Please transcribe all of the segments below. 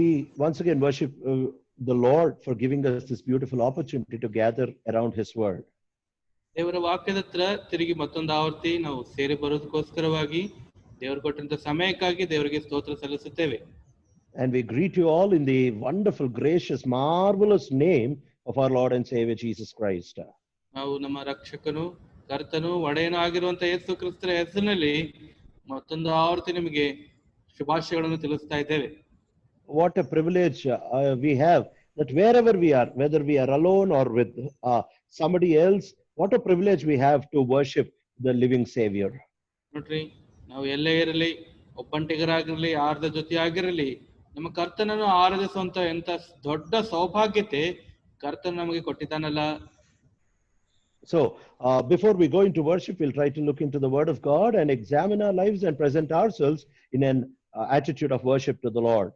We once again worship the Lord for giving us this beautiful opportunity to gather around His Word. ದೇವರ ವಾಕ್ಯದ ಹತ್ರ ತಿರುಗಿ ಮತ್ತೊಂದು ಆವರ್ತಿ ನಾವು ಸೇರಿ ಬರೋದಕ್ಕೋಸ್ಕರವಾಗಿ ದೇವರು ಕೊಟ್ಟಂತ ಸಮಯಕ್ಕಾಗಿ ದೇವರಿಗೆ ಸ್ತೋತ್ರ ಸಲ್ಲಿಸುತ್ತೇವೆ. And we greet you all in the wonderful, gracious, marvelous name of our Lord and Savior Jesus Christ. ನಾವು ನಮ್ಮ ರಕ್ಷಕನು ಕರ್ತನು ಒಡೆಯನೂ ಆಗಿರುವಂತಹ ಯೇಸು ಕ್ರಿಸ್ತರ ಹೆಸರಿನಲ್ಲಿ ಮತ್ತೊಂದು ಆವರ್ತಿ ನಿಮಗೆ ಶುಭಾಶಯಗಳನ್ನು ತಿಳಿಸ್ತಾ ಇದ್ದೇವೆ. What a privilege we have that wherever we are, whether we are alone or with somebody else, what a privilege we have to worship the living Savior. ನೋಡ್ರಿ, ನಾವು ಎಲ್ಲೇ ಇರಲಿ, ಒಬ್ಬಂಟಿಗರಾಗಿರಲಿ, ಯಾರದ ಜೊತೆ ಆಗಿರಲಿ, ನಮ್ಮ ಕರ್ತನನ್ನು ಆರಾಧಿಸುವಂತ ಎಂತ ದೊಡ್ಡ ಸೌಭಾಗ್ಯತೆ ಕರ್ತನು ನಮಗೆ ಕೊಟ್ಟಿದ್ದಾನಲ್ಲ. So before we go into worship, we'll try to look into the Word of God and examine our lives and present ourselves in an attitude of worship to the Lord.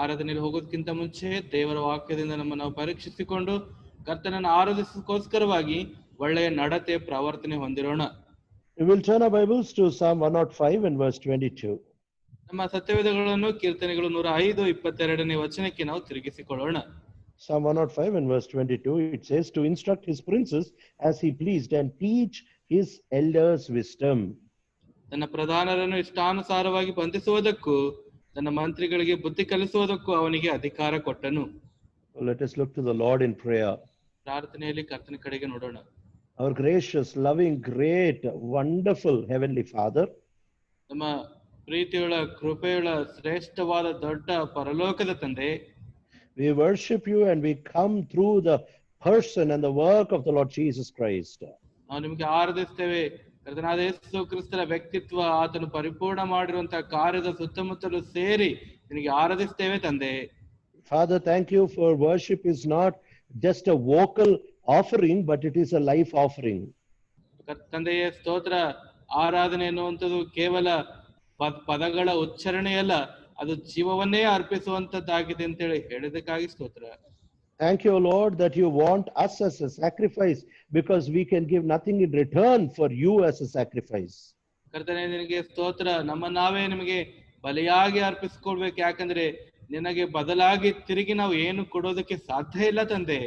ಆರಾಧನೆಯಲ್ಲಿ ಹೋಗೋದಕ್ಕಿಂತ ಮುಂಚೆ ದೇವರ ವಾಕ್ಯದಿಂದ ನಮ್ಮನ್ನು ನಾವು ಪರೀಕ್ಷಿಸಿಕೊಂಡು ಕರ್ತನನ್ನು ಆರಾಧಿಸೋಸ್ಕರವಾಗಿ ಒಳ್ಳೆಯ ನಡತೆ ಪ್ರವರ್ತನೆ ಹೊಂದಿರೋಣ. We will turn our Bibles to Psalm 105 and verse 22. ನಮ್ಮ ಸತ್ಯವೇದಗಳನ್ನು ಕೀರ್ತನೆಗಳು 105:22ನೇ ವಚನಕ್ಕೆ ನಾವು ತಿರುಗಿಸಿಕೊಳ್ಳೋಣ. Psalm 105 and verse 22, it says, to instruct his princes as he pleased and teach his elders wisdom. ತನ್ನ ಪ್ರಧಾನರನ್ನು ಇಷ್ಟಾನುಸಾರವಾಗಿ ಬಂಧಿಸುವುದಕ್ಕೂ ತನ್ನ ಮಂತ್ರಿಗಳಿಗೆ ಬುದ್ಧಿ ಕಲಿಸುವುದಕ್ಕೂ ಅವನಿಗೆ ಅಧಿಕಾರ ಕೊಟ್ಟನು. Let us look to the Lord in prayer. ಪ್ರಾರ್ಥನೆಯಲ್ಲಿ ಕರ್ತನ ಕಡೆಗೆ ನೋಡೋಣ. Our gracious, loving, great, wonderful Heavenly Father, ನಮ್ಮ ಪ್ರೀತಿಯುಳ್ಳ ಕೃಪೆಯುಳ್ಳ ಶ್ರೇಷ್ಠವಾದ ದೊಡ್ಡ ಪರಲೋಕದ ತಂದೆ, we worship you and we come through the person and the work of the Lord Jesus Christ. ನಾವು ನಿಮಗೆ ಆರಾಧಿಸ್ತೇವೆ. ಕರ್ತನಾದ ಯೇಸು ಕ್ರಿಸ್ತರ ವ್ಯಕ್ತಿತ್ವ, ಆತನು ಪರಿಪೂರ್ಣ ಮಾಡಿರುವಂತಹ ಕಾರ್ಯದ ಸುತ್ತಮುತ್ತಲು ಸೇರಿ ನಿನಗೆ ಆರಾಧಿಸ್ತೇವೆ ತಂದೆ. Father, thank you for worship is not just a vocal offering, but it is a life offering. ತಂದೆಯ ಸ್ತೋತ್ರ, ಆರಾಧನೆ ಎನ್ನುವಂಥದ್ದು ಕೇವಲ ಪದಗಳ ಉಚ್ಚಾರಣೆಯಲ್ಲ, ಅದು ಜೀವವನ್ನೇ ಅರ್ಪಿಸುವಂತದ್ದಾಗಿದೆ ಅಂತೇಳಿ ಹೇಳಿದಕ್ಕಾಗಿ ಸ್ತೋತ್ರ. Thank you, Lord, that you want us as a sacrifice because we can give nothing in return for you as a sacrifice. ಕರ್ತನೇ, ನಿನಗೆ ಸ್ತೋತ್ರ. ನಾವೇ ನಿಮಗೆ ಬಲಿಯಾಗಿ ಅರ್ಪಿಸಿಕೊಳ್ಬೇಕು, ಯಾಕಂದ್ರೆ ನಿನಗೆ ಬದಲಾಗಿ ತಿರುಗಿ ನಾವು ಏನು ಕೊಡೋದಕ್ಕೆ ಸಾಧ್ಯ ಇಲ್ಲ ತಂದೆ.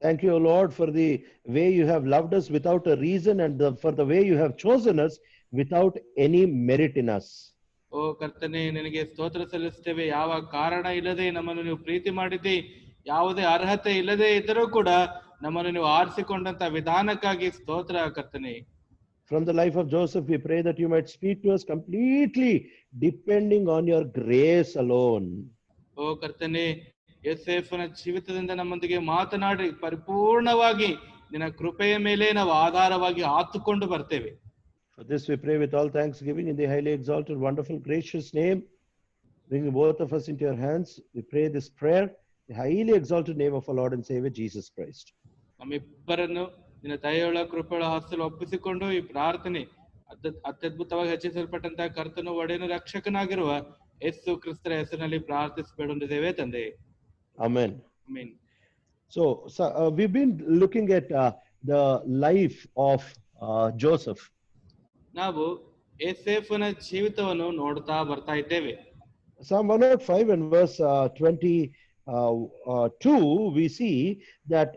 Thank you, Lord, for the way you have loved us without a reason and for the way you have chosen us without any merit in us. ಓ ಕರ್ತನೇ, ನಿನಗೆ ಸ್ತೋತ್ರ ಸಲ್ಲಿಸ್ತೇವೆ. ಯಾವ ಕಾರಣ ಇಲ್ಲದೆ ನಮ್ಮನ್ನು ನೀವು ಪ್ರೀತಿ ಮಾಡಿದ್ದಿ, ಯಾವುದೇ ಅರ್ಹತೆ ಇಲ್ಲದೆ ಇದ್ದರೂ ಕೂಡ ನಮ್ಮನ್ನು ನೀವು ಆರಿಸಿಕೊಂಡಂತ ವಿಧಾನಕ್ಕಾಗಿ ಸ್ತೋತ್ರ ಕರ್ತನೇ. From the life of Joseph, we pray that you might speak to us completely, depending on your grace alone. ಓ ಕರ್ತನೇ, ಯೋಸೇಫನ ಜೀವಿತದಿಂದ ನಮ್ಮೊಂದಿಗೆ ಮಾತನಾಡಿ ಪರಿಪೂರ್ಣವಾಗಿ ನಿನ್ನ ಕೃಪೆಯ ಮೇಲೆ ನಾವು ಆಧಾರವಾಗಿ ಆತುಕೊಂಡು ಬರ್ತೇವೆ. For this we pray with all thanksgiving in the highly exalted, wonderful, gracious name, bringing both of us into your hands. We pray this prayer, the highly exalted name of our Lord and Savior Jesus Christ. ನಮ್ಮಿಬ್ಬರನ್ನು ನಿನ್ನ ದಯೆಯುಳ್ಳ ಕೃಪೆಯುಳ್ಳ ಹಸ್ತದಲ್ಲಿ ಒಪ್ಪಿಸಿಕೊಂಡು ಈ ಪ್ರಾರ್ಥನೆ ಅತ್ಯದ್ಭುತವಾಗಿ ಹೆಚ್ಚಿಸಲ್ಪಟ್ಟಂತಹ ಕರ್ತನು ಒಡೆಯನು ರಕ್ಷಕನಾಗಿರುವ ಯೇಸು ಕ್ರಿಸ್ತರ ಹೆಸರಿನಲ್ಲಿ ಪ್ರಾರ್ಥಿಸಿಬೇಡಿದ್ದೇವೆ ತಂದೆ. Amen. Amen. So we've been looking at the life of Joseph. ನಾವು ಯೋಸೇಫನ ಜೀವಿತವನ್ನು ನೋಡ್ತಾ ಬರ್ತಾ ಇದ್ದೇವೆ. Psalm 105 and verse 22, we see that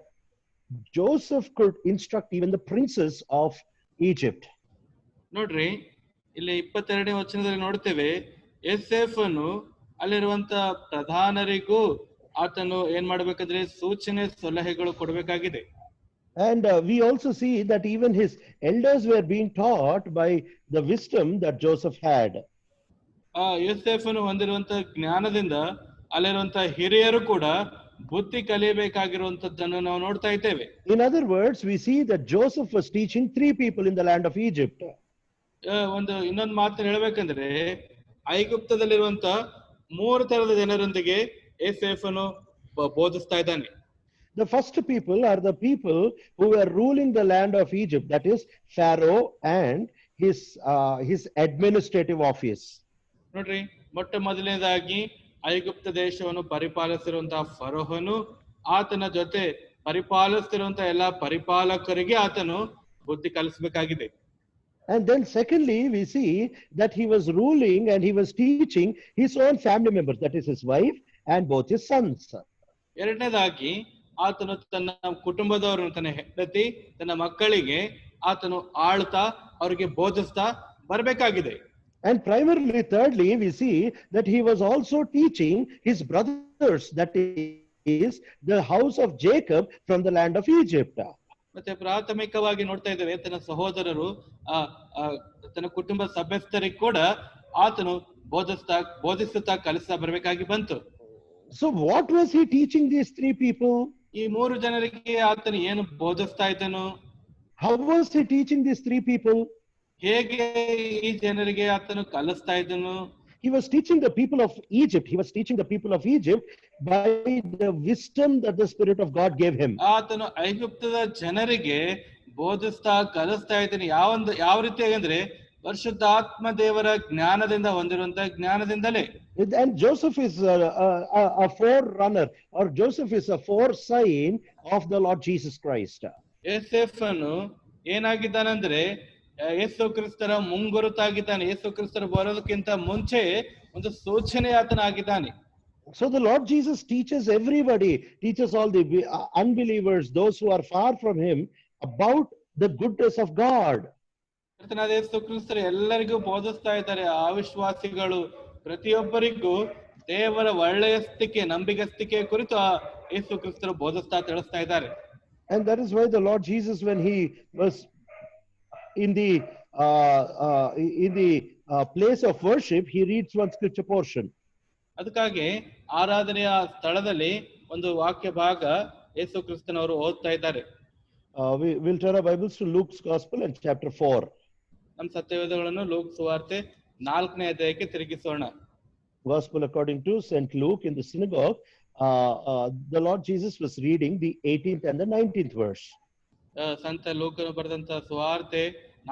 Joseph could instruct even the princes of Egypt. ನೋಡ್ರಿ, ಇಲ್ಲಿ 22ನೇ ವಚನದಲ್ಲಿ ನೋಡ್ತೇವೆ, ಯೋಸೇಫನು ಅಲ್ಲಿರುವಂತ ಪ್ರಧಾನರಿಗೂ ಆತನು ಏನ್ ಮಾಡ್ಬೇಕಾದ್ರೆ ಸೂಚನೆ ಸಲಹೆಗಳು ಕೊಡಬೇಕಾಗಿದೆ. And we also see that even his elders were being taught by the wisdom that Joseph had. ಯೋಸೇಫನು ಹೊಂದಿರುವಂತ ಜ್ಞಾನದಿಂದ ಅಲ್ಲಿರುವಂತ ಹಿರಿಯರು ಕೂಡ ಬುದ್ಧಿ ಕಲಿಯಬೇಕಾಗಿರುವಂತದ್ದನ್ನು ನಾವು ನೋಡ್ತಾ ಇದ್ದೇವೆ. In other words, we see that Joseph was teaching 3 people in the land of Egypt. ಇನ್ನೊಂದು ಮಾತನ್ನು ಹೇಳ್ಬೇಕಂದ್ರೆ, ಐಗುಪ್ತದಲ್ಲಿರುವಂತ 3 ತರದ ಜನರೊಂದಿಗೆ ಯೋಸೇಫನು ಬೋಧಿಸ್ತಾ ಇದ್ದಾನೆ. The first people are the people who were ruling the land of Egypt, that is Pharaoh and his administrative office. ನೋಡ್ರಿ, ಮೊಟ್ಟ ಮೊದಲನೇದಾಗಿ ಐಗುಪ್ತ ದೇಶವನ್ನು ಪರಿಪಾಲಿಸಿರುವಂತಹ ಫರೋಹನು, ಆತನ ಜೊತೆ ಪರಿಪಾಲಿಸ್ತಿರುವಂತಹ ಎಲ್ಲಾ ಪರಿಪಾಲಕರಿಗೆ ಆತನು ಬುದ್ಧಿ ಕಲಿಸಬೇಕಾಗಿದೆ. And then secondly, we see that he was ruling and he was teaching his own family members, that is his wife and both his sons. ಎರಡನೇದಾಗಿ ಆತನು ತನ್ನ ಕುಟುಂಬದವರನ್ನು, ತನ್ನ ಹೆಂಡತಿ, ತನ್ನ ಮಕ್ಕಳಿಗೆ ಆತನು ಆಳ್ತಾ ಅವರಿಗೆ ಬೋಧಿಸ್ತಾ ಬರಬೇಕಾಗಿದೆ. And primarily, thirdly, we see that he was also teaching his brothers, that is the house of Jacob, from the land of Egypt. ಮತ್ತೆ ಪ್ರಾಥಮಿಕವಾಗಿ ನೋಡ್ತಾ ಇದ್ದೇವೆ, ತನ್ನ ಸಹೋದರರು ತನ್ನ ಕುಟುಂಬ ಸಭ್ಯಸ್ಥರಿಗೆ ಕೂಡ ಆತನು ಬೋಧಿಸುತ್ತಾ ಕಲಿಸ್ತಾ ಬರಬೇಕಾಗಿ ಬಂತು. So what was he teaching these three people? ಈ ಮೂರು ಜನರಿಗೆ ಆತನು ಏನು ಬೋಧಿಸ್ತಾ ಇದ್ದನು? How was he teaching these three people? ಹೇಗೆ ಈ ಜನರಿಗೆ ಆತನು ಕಲಿಸ್ತಾ ಇದ್ದನು? He was teaching the people of Egypt. He was teaching the people of Egypt by the wisdom that the Spirit of God gave him. ಆತನು ಐಗುಪ್ತದ ಜನರಿಗೆ ಬೋಧಿಸ್ತಾ ಕಲಿಸ್ತಾ ಇದ್ದಾನೆ. ಯಾವ ರೀತಿಯಾಗಿ ಅಂದ್ರೆ ಪರಿಶುದ್ಧಾತ್ಮ ದೇವರ ಜ್ಞಾನದಿಂದ ಹೊಂದಿರುವಂತಹ ಜ್ಞಾನದಿಂದಲೇ. And Joseph is a forerunner, or Joseph is a foresign of the Lord Jesus Christ. ಯೋಸೇಫನು ಏನಾಗಿದ್ದಾನಂದ್ರೆ ಯೇಸು ಕ್ರಿಸ್ತರ ಮುಂಗುರುತಾಗಿದ್ದಾನೆ. ಯೇಸು ಕ್ರಿಸ್ತರ ಬರೋದಕ್ಕಿಂತ ಮುಂಚೆ ಒಂದು ಸೂಚನೆ ಆತನಾಗಿದ್ದಾನೆ. So the Lord Jesus teaches everybody, teaches all the unbelievers, those who are far from him, about the goodness of God. ಯೇಸು ಕ್ರಿಸ್ತರು ಎಲ್ಲರಿಗೂ ಬೋಧಿಸ್ತಾ ಇದ್ದಾರೆ. ಅವಿಶ್ವಾಸಿಗಳು ಪ್ರತಿಯೊಬ್ಬರಿಗೂ ದೇವರ ಒಳ್ಳೆಯಸ್ತಿಕೆ, ನಂಬಿಗಸ್ತಿಕೆ ಕುರಿತು ಯೇಸು ಕ್ರಿಸ್ತರು ಬೋಧಿಸ್ತಾ ತಿಳಿಸ್ತಾ ಇದ್ದಾರೆ. And that is why the Lord Jesus, when he was in the place of worship, he reads one scripture portion. ಅದಕ್ಕಾಗಿ ಆರಾಧನೆಯ ಸ್ಥಳದಲ್ಲಿ ಒಂದು ವಾಕ್ಯ ಭಾಗ ಯೇಸು ಕ್ರಿಸ್ತನವರು ಓದ್ತಾ ಇದ್ದಾರೆ. We'll turn our Bibles to Luke's Gospel and chapter 4. ನಮ್ಮ ಸತ್ಯವೇದಗಳನ್ನು ಲೂಕ್ ಸುವಾರ್ತೆ 4ನೇ ಅಧ್ಯಾಯಕ್ಕೆ ತಿರುಗಿಸೋಣ. Gospel according to St. Luke. In the synagogue, the Lord Jesus was reading the 18th and the 19th verse. ಸಂತ ಲೂಕನು ಬರೆದಂತ ಸುವಾರ್ತೆ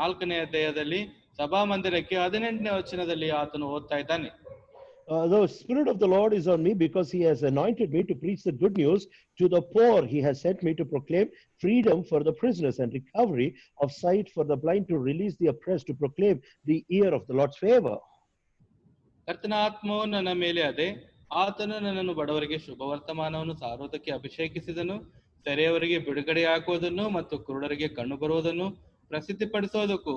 4ನೇ ಅಧ್ಯಾಯದಲ್ಲಿ ಸಭಾಮಂದಿರಕ್ಕೆ 18ನೇ ವಚನದಲ್ಲಿ ಆತನು ಓದ್ತಾ ಇದ್ದಾನೆ. The Spirit of the Lord is on me, because he has anointed me to preach the good news to the poor. He has sent me to proclaim freedom for the prisoners and recovery of sight for the blind, to release the oppressed, to proclaim the year of the Lord's favor. ಕರ್ತನ ಆತ್ಮವು ನನ್ನ ಮೇಲೆ ಅದೆ, ಆತನು ನನ್ನನ್ನು ಬಡವರಿಗೆ ಶುಭ ವರ್ತಮಾನವನ್ನು ಸಾರುವುದಕ್ಕೆ ಅಭಿಷೇಕಿಸಿದನು, ಸೆರೆಯವರಿಗೆ ಬಿಡುಗಡೆ ಹಾಕುವುದನ್ನು ಮತ್ತು ಕುರುಡರಿಗೆ ಕಣ್ಣು ಬರುವುದನ್ನು ಪ್ರಸಿದ್ಧಿಪಡಿಸೋದಕ್ಕೂ,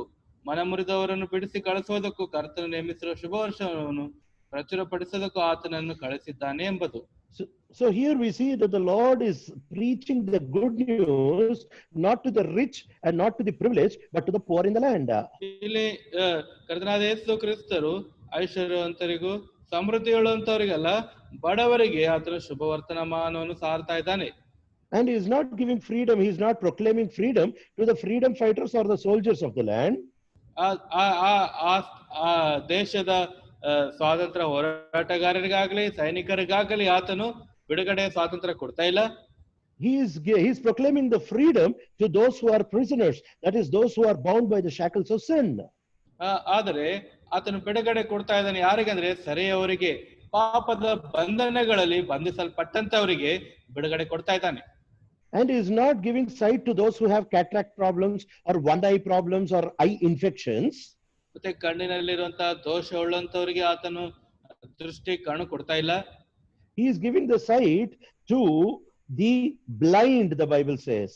ಮನಮುರಿದವರನ್ನು ಬಿಡಿಸಿ ಕಳಿಸೋದಕ್ಕೂ, ಕರ್ತನು ನೇಮಿಸಿರುವ ಶುಭ ವರ್ಷವನ್ನು ಪ್ರಚುರಪಡಿಸೋದಕ್ಕೂ ಆತನನ್ನು ಕಳಿಸಿದ್ದಾನೆ ಎಂಬುದು. So here we see that the Lord is preaching the good news not to the rich and not to the privileged, but to the poor in the land. ಇಲ್ಲಿ ಕರ್ತನಾದ ಯೇಸು ಕ್ರಿಸ್ತರು ಐಶ್ವರ್ಯವಂತರಿಗೂ ಸಮೃದ್ಧಿಯುಳ್ಳಂತವರಿಗಲ್ಲ, ಬಡವರಿಗೆ ಆತನ ಶುಭ ವರ್ತಮಾನವನ್ನು ಸಾರ್ತಾ ಇದ್ದಾನೆ. And he is not giving freedom, he is not proclaiming freedom to the freedom fighters or the soldiers of the land. ಆ ದೇಶದ ಸ್ವಾತಂತ್ರ್ಯ ಹೋರಾಟಗಾರರಿಗಾಗಲಿ ಸೈನಿಕರಿಗಾಗಲಿ ಆತನು ಬಿಡುಗಡೆ ಸ್ವಾತಂತ್ರ್ಯ ಕೊಡ್ತಾ ಇಲ್ಲ. He is proclaiming the freedom to those who are prisoners, that is those who are bound by the shackles of sin. ಆದರೆ ಆತನು ಬಿಡುಗಡೆ ಕೊಡ್ತಾ ಇದ್ದಾನೆ ಯಾರಿಗಂದ್ರೆ ಸೆರೆಯವರಿಗೆ, ಪಾಪದ ಬಂಧನಗಳಲ್ಲಿ ಬಂಧಿಸಲ್ಪಟ್ಟಂತವರಿಗೆ ಬಿಡುಗಡೆ ಕೊಡ್ತಾ ಇದ್ದಾನೆ. And he is not giving sight to those who have cataract problems or one eye problems or eye infections. ಮತ್ತೆ ಕಣ್ಣಿನಲ್ಲಿರುವಂತಹ ದೋಷ ಉಳ್ಳಂತವರಿಗೆ ಆತನು ದೃಷ್ಟಿ ಕಣ್ಣು ಕೊಡ್ತಾ ಇಲ್ಲ. He is giving the sight to the blind, the Bible says.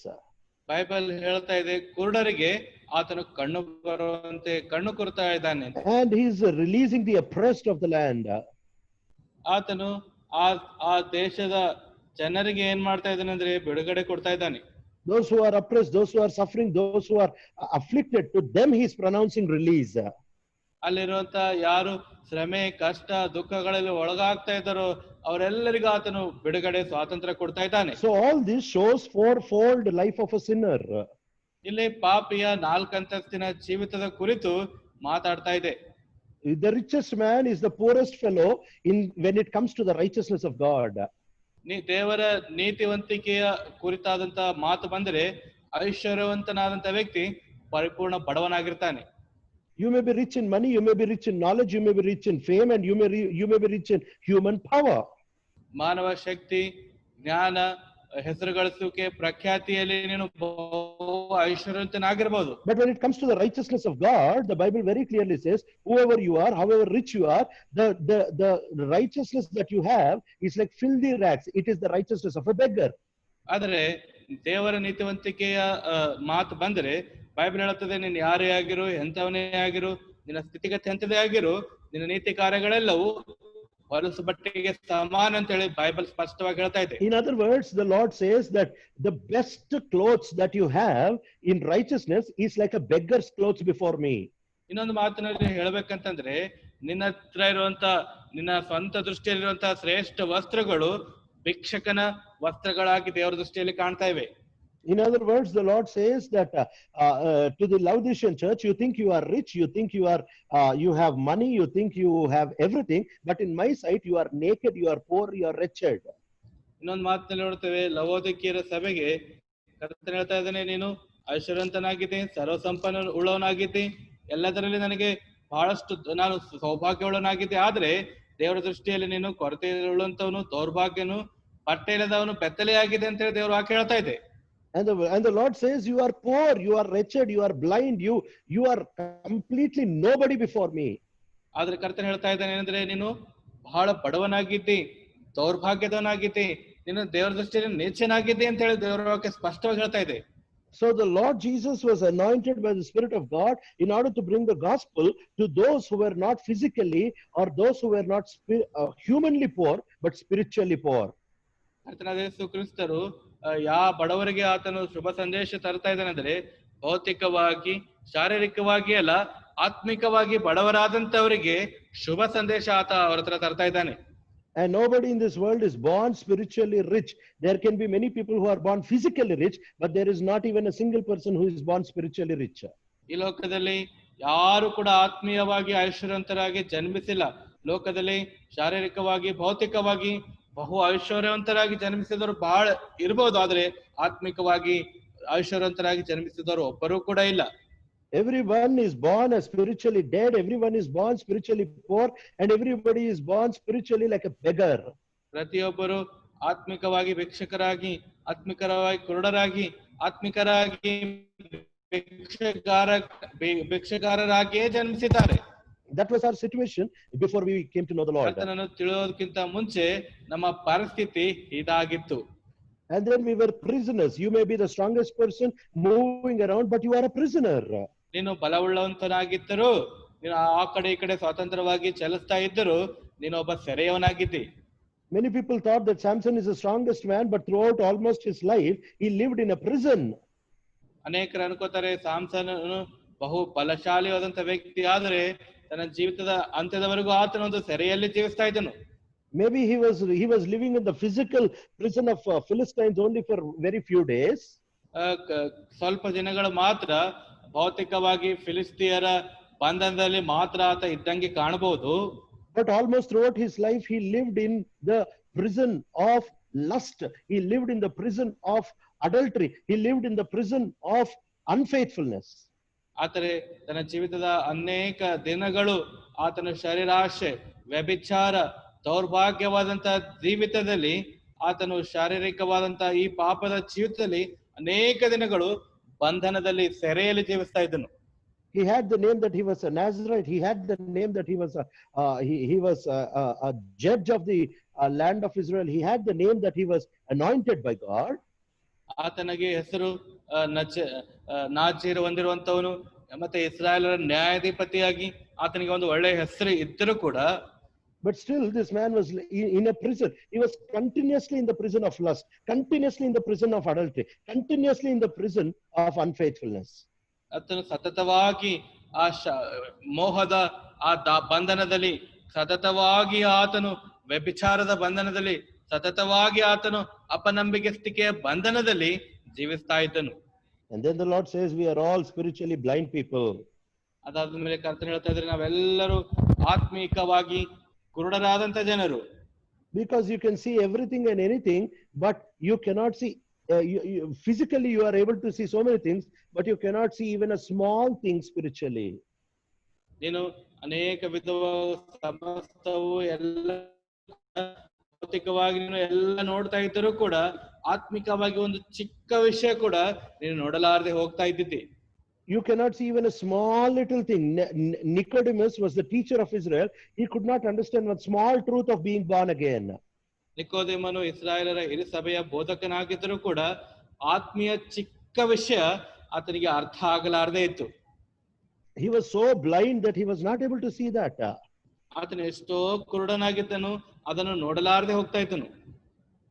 Bible ಹೇಳ್ತಾ ಇದೆ ಕುರುಡರಿಗೆ ಆತನು ಕಣ್ಣು ಬರುವಂತೆ ಕಣ್ಣು ಕೊಡ್ತಾ ಇದ್ದಾನೆ. And he is releasing the oppressed of the land. ಆತನು ಆ ದೇಶದ ಜನರಿಗೆ ಏನ್ ಮಾಡ್ತಾ ಇದ್ದಾನೆ ಅಂದ್ರೆ ಬಿಡುಗಡೆ ಕೊಡ್ತಾ ಇದ್ದಾನೆ. Those who are oppressed, those who are suffering, those who are afflicted, to them he is pronouncing release. ಅಲ್ಲಿರುವಂತ ಯಾರು ಶ್ರಮೆ ಕಷ್ಟ ದುಃಖಗಳಲ್ಲಿ ಒಳಗಾಗ್ತಾ ಇದ್ದಾರೋ ಅವರೆಲ್ಲರಿಗೂ ಆತನು ಬಿಡುಗಡೆ ಸ್ವಾತಂತ್ರ್ಯ ಕೊಡ್ತಾ ಇದ್ದಾನೆ. So all this shows fourfold life of a sinner. ಇಲ್ಲಿ ಪಾಪಿಯ 4 ಅಂತಸ್ತಿನ ಜೀವಿತದ ಕುರಿತು ಮಾತಾಡ್ತಾ ಇದೆ. The richest man is the poorest fellow when it comes to the righteousness of God. ದೇವರ ನೀತಿವಂತಿಕೆಯ ಕುರಿತಾದಂತ ಮಾತು ಬಂದರೆ ಐಶ್ವರ್ಯವಂತನಾದಂತ ವ್ಯಕ್ತಿ ಪರಿಪೂರ್ಣ ಬಡವನಾಗಿರ್ತಾನೆ. You may be rich in money, you may be rich in knowledge, you may be rich in fame, and you may be rich in human power. ಮಾನವ ಶಕ್ತಿ, ಜ್ಞಾನ, ಹೆಸರು ಗಳಿಸುವಿಕೆ, ಪ್ರಖ್ಯಾತಿಯಲ್ಲಿ ನೀನು ಐಶ್ವರ್ಯವಂತನಾಗಿರ್ಬೋದು. But when it comes to the righteousness of God, the Bible very clearly says, whoever you are, however rich you are, the righteousness that you have is like filthy rags. It is the righteousness of a beggar. ಆದರೆ ದೇವರ ನೀತಿವಂತಿಕೆಯ ಮಾತು ಬಂದ್ರೆ Bible ಹೇಳುತ್ತದೆ, ನೀನು ಯಾರೇ ಆಗಿರು, ಎಂಥವನೇ ಆಗಿರು, ನಿನ್ನ ಸ್ಥಿತಿಗತಿ ಎಂಥದೇ ಆಗಿರು, ನಿನ್ನ ನೀತಿ ಕಾರ್ಯಗಳೆಲ್ಲವೂ ಹೊಲಸು ಬಟ್ಟೆಗೆ ಸಮಾನ ಅಂತ ಹೇಳಿ ಬೈಬಲ್ ಸ್ಪಷ್ಟವಾಗಿ ಹೇಳ್ತಾ ಇದೆ. In other words, the Lord says that the best clothes that you have in righteousness is like a beggar's clothes before me. ಇನ್ನೊಂದು ಮಾತಿನಲ್ಲಿ ಹೇಳ್ಬೇಕಂತಂದ್ರೆ, ನಿನ್ನ ಹತ್ರ ಇರುವಂತ, ನಿನ್ನ ಸ್ವಂತ ದೃಷ್ಟಿಯಲ್ಲಿರುವಂತಹ ಶ್ರೇಷ್ಠ ವಸ್ತ್ರಗಳು ಭಿಕ್ಷಕನ ವಸ್ತ್ರಗಳಾಗಿ ದೇವರ ದೃಷ್ಟಿಯಲ್ಲಿ ಕಾಣ್ತಾ ಇವೆ. In other words, the Lord says that to the Laodicean church, you think you are rich, you think you have money, you think you have everything, but in my sight you are naked, you are poor, you are wretched. ಇನ್ನೊಂದು ಮಾತಿನಲ್ಲಿ ನೋಡ್ತೇವೆ, ಲವೋದಿಕೀಯರ ಸಭೆಗೆ ಕರ್ತನು ಹೇಳ್ತಾ ಇದ್ದಾನೆ, ನೀನು ಐಶ್ವರ್ಯವಂತನಾಗಿದ್ದೆ, ಸರ್ವಸಂಪನ್ನ ಉಳ್ಳವನಾಗಿದ್ದೆ, ಎಲ್ಲದರಲ್ಲಿ ನನಗೆ ಬಹಳಷ್ಟು ನಾನು ಸೌಭಾಗ್ಯವುಳ್ಳವನಾಗಿದ್ದೆ, ಆದ್ರೆ ದೇವರ ದೃಷ್ಟಿಯಲ್ಲಿ ನೀನು ಕೊರತೆ ಉಳ್ಳಂತವನು, ದೌರ್ಭಾಗ್ಯನು, ಬಟ್ಟೆ ಇಲ್ಲದವನು, ಬೆತ್ತಲೆಯಾಗಿದೆ ಅಂತ ಹೇಳಿ ದೇವರು ವಾಕ್ಯ ಹೇಳ್ತಾ ಇದೆ. And the Lord says, you are poor, you are wretched, you are blind, you are completely nobody before me. ಆದ್ರೆ ಕರ್ತನು ಹೇಳ್ತಾ ಇದ್ದಾನೆ ಏನಂದ್ರೆ, ನೀನು ಬಹಳ ಬಡವನಾಗಿದ್ದಿ, ದೌರ್ಭಾಗ್ಯದವನಾಗಿದ್ದಿ, ನೀನು ದೇವರ ದೃಷ್ಟಿಯಲ್ಲಿ ನೀಚನಾಗಿದ್ದಿ ಅಂತ ಹೇಳಿ ದೇವರ ವಾಕ್ಯ ಸ್ಪಷ್ಟವಾಗಿ ಹೇಳ್ತಾ ಇದೆ. So the Lord Jesus was anointed by the Spirit of God in order to bring the gospel to those who were not physically or those who were not humanly poor but spiritually poor. ಕರ್ತನಾದ ಯೇಸು ಕ್ರಿಸ್ತರು ಯಾವ ಬಡವರಿಗೆ ಆತನು ಶುಭ ಸಂದೇಶ ತರ್ತಾ ಇದ್ದಾನೆಂದ್ರೆ, ಭೌತಿಕವಾಗಿ ಶಾರೀರಿಕವಾಗಿ ಅಲ್ಲ, ಆತ್ಮಿಕವಾಗಿ ಬಡವರಾದಂತವರಿಗೆ ಶುಭ ಸಂದೇಶ ಆತ ಅವರ ಹತ್ರ ತರ್ತಾ ಇದ್ದಾನೆ. And nobody in this world is born spiritually rich. There can be many people who are born physically rich, but there is not even a single person who is born spiritually rich. ಈ ಲೋಕದಲ್ಲಿ ಯಾರು ಕೂಡ ಆತ್ಮೀಯವಾಗಿ ಐಶ್ವರ್ಯವಂತರಾಗಿ ಜನ್ಮಿಸಿಲ್ಲ. ಲೋಕದಲ್ಲಿ ಶಾರೀರಿಕವಾಗಿ ಭೌತಿಕವಾಗಿ ಬಹು ಐಶ್ವರ್ಯವಂತರಾಗಿ ಜನ್ಮಿಸಿದವರು ಬಹಳ ಇರಬಹುದು, ಆದ್ರೆ ಆತ್ಮಿಕವಾಗಿ ಐಶ್ವರ್ಯವಂತರಾಗಿ ಜನ್ಮಿಸಿದವರು ಒಬ್ಬರು ಕೂಡ ಇಲ್ಲ. Everyone is born as spiritually dead, everyone is born spiritually poor, and everybody is born spiritually like a beggar. ಪ್ರತಿಯೊಬ್ಬರು ಆತ್ಮಿಕವಾಗಿ ಭಿಕ್ಷಕರಾಗಿ, ಆತ್ಮಿಕರಾಗಿ ಕುರುಡರಾಗಿ, ಆತ್ಮಿಕರಾಗಿ ಭಿಕ್ಷಗಾರರಾಗಿಯೇ ಜನ್ಮಿಸಿದ್ದಾರೆ. That was our situation before we came to know the Lord. ಕರ್ತನನ್ನು ತಿಳಿಯೋದಕ್ಕಿಂತ ಮುಂಚೆ ನಮ್ಮ ಪರಿಸ್ಥಿತಿ ಇದಾಗಿತ್ತು. And then we were prisoners. You may be the strongest person moving around, but you are a prisoner. ನೀನು ಬಲವುಳ್ಳವಂತನಾಗಿದ್ದರು, ನೀನು ಆ ಕಡೆ ಈ ಕಡೆ ಸ್ವತಂತ್ರವಾಗಿ ಚಲಿಸ್ತಾ ಇದ್ದರು, ನೀನು ಒಬ್ಬ ಸೆರೆಯವನಾಗಿದ್ದಿ. Many people thought that Samson is the strongest man, but throughout almost his life, he lived in a prison. ಅನೇಕರು ಅನ್ಕೋತಾರೆ ಸಾಮ್ಸನನು ಬಹು ಬಲಶಾಲಿಯಾದಂತ ವ್ಯಕ್ತಿ, ಆದರೆ ತನ್ನ ಜೀವಿತದ ಅಂತ್ಯದವರೆಗೂ ಆತನ ಒಂದು ಸೆರೆಯಲ್ಲಿ ಜೀವಿಸ್ತಾ ಇದ್ದನು. Maybe he was living in the physical prison of Philistines only for very few days. ಸ್ವಲ್ಪ ದಿನಗಳು ಮಾತ್ರ ಭೌತಿಕವಾಗಿ ಫಿಲಿಸ್ತಿಯರ ಬಂಧನದಲ್ಲಿ ಮಾತ್ರ ಆತ ಇದ್ದಂಗೆ ಕಾಣಬಹುದು. But almost throughout his life, he lived in the prison of lust. He lived in the prison of adultery. He lived in the prison of unfaithfulness. ಆದರೆ ತನ್ನ ಜೀವಿತದ ಅನೇಕ ದಿನಗಳು ಆತನ ಶರೀರಾಶೆ, ವ್ಯಭಿಚಾರ, ದೌರ್ಭಾಗ್ಯವಾದಂತಹ ಜೀವಿತದಲ್ಲಿ, ಆತನು ಶಾರೀರಿಕವಾದಂತಹ ಈ ಪಾಪದ ಜೀವಿತದಲ್ಲಿ ಅನೇಕ ದಿನಗಳು ಬಂಧನದಲ್ಲಿ, ಸೆರೆಯಲ್ಲಿ ಜೀವಿಸ್ತಾ ಇದ್ದನು. He had the name that he was a Nazarite. He had the name that he was a judge of the land of Israel. He had the name that he was anointed by God. ಆತನಿಗೆ ಹೆಸರು ನಾಜೀರ್ ಹೊಂದಿರುವಂತವನು, ಮತ್ತೆ ಇಸ್ರಾಯೇಲರ ನ್ಯಾಯಾಧಿಪತಿಯಾಗಿ ಆತನಿಗೆ ಒಂದು ಒಳ್ಳೆಯ ಹೆಸರು ಇದ್ದರೂ ಕೂಡ, but still this man was in a prison. He was continuously in the prison of lust, continuously in the prison of adultery, continuously in the prison of unfaithfulness. ಆತನು ಸತತವಾಗಿ ಆ ಮೋಹದ ಆ ಬಂಧನದಲ್ಲಿ, ಸತತವಾಗಿ ಆತನು ವ್ಯಭಿಚಾರದ ಬಂಧನದಲ್ಲಿ, ಸತತವಾಗಿ ಆತನು ಅಪನಂಬಿಕೆಯ ಬಂಧನದಲ್ಲಿ ಜೀವಿಸ್ತಾ ಇದ್ದನು. And then the Lord says, we are all spiritually blind people. ಅದಾದ ಮೇಲೆ ಕರ್ತನು ಹೇಳ್ತಾ ಇದ್ರೆ, ನಾವೆಲ್ಲರೂ ಆತ್ಮೀಕವಾಗಿ ಕುರುಡರಾದಂತ ಜನರು. Because you can see everything and anything, but you cannot see physically you are able to see so many things, but you cannot see even a small thing spiritually. ನೀನು ಅನೇಕ ವಿಧವಾದ ಸಮಸ್ತವು ಎಲ್ಲ ಭೌತಿಕವಾಗಿ ನೀನು ಎಲ್ಲ ನೋಡ್ತಾ ಇದ್ದರೂ ಕೂಡ ಆತ್ಮಿಕವಾಗಿ ಒಂದು ಚಿಕ್ಕ ವಿಷಯ ಕೂಡ ನೀನು ನೋಡಲಾರದೆ ಹೋಗ್ತಾ ಇದ್ದಿದ್ದಿ. You cannot see even a small little thing. Nicodemus was the teacher of Israel. He could not understand one small truth of being born again. ನಿಕೋದೇಮನು ಇಸ್ರಾಯೇಲರ ಹಿರಿ ಸಭೆಯ ಬೋಧಕನಾಗಿದ್ದರೂ ಕೂಡ ಆತ್ಮೀಯ ಚಿಕ್ಕ ವಿಷಯ ಆತನಿಗೆ ಅರ್ಥ ಆಗಲಾರದೆ ಇತ್ತು. He was so blind that he was not able to see that. ಆತನು ಎಷ್ಟೋ ಕುರುಡನಾಗಿದ್ದನು, ಅದನ್ನು ನೋಡಲಾರದೆ ಹೋಗ್ತಾ ಇದ್ದನು.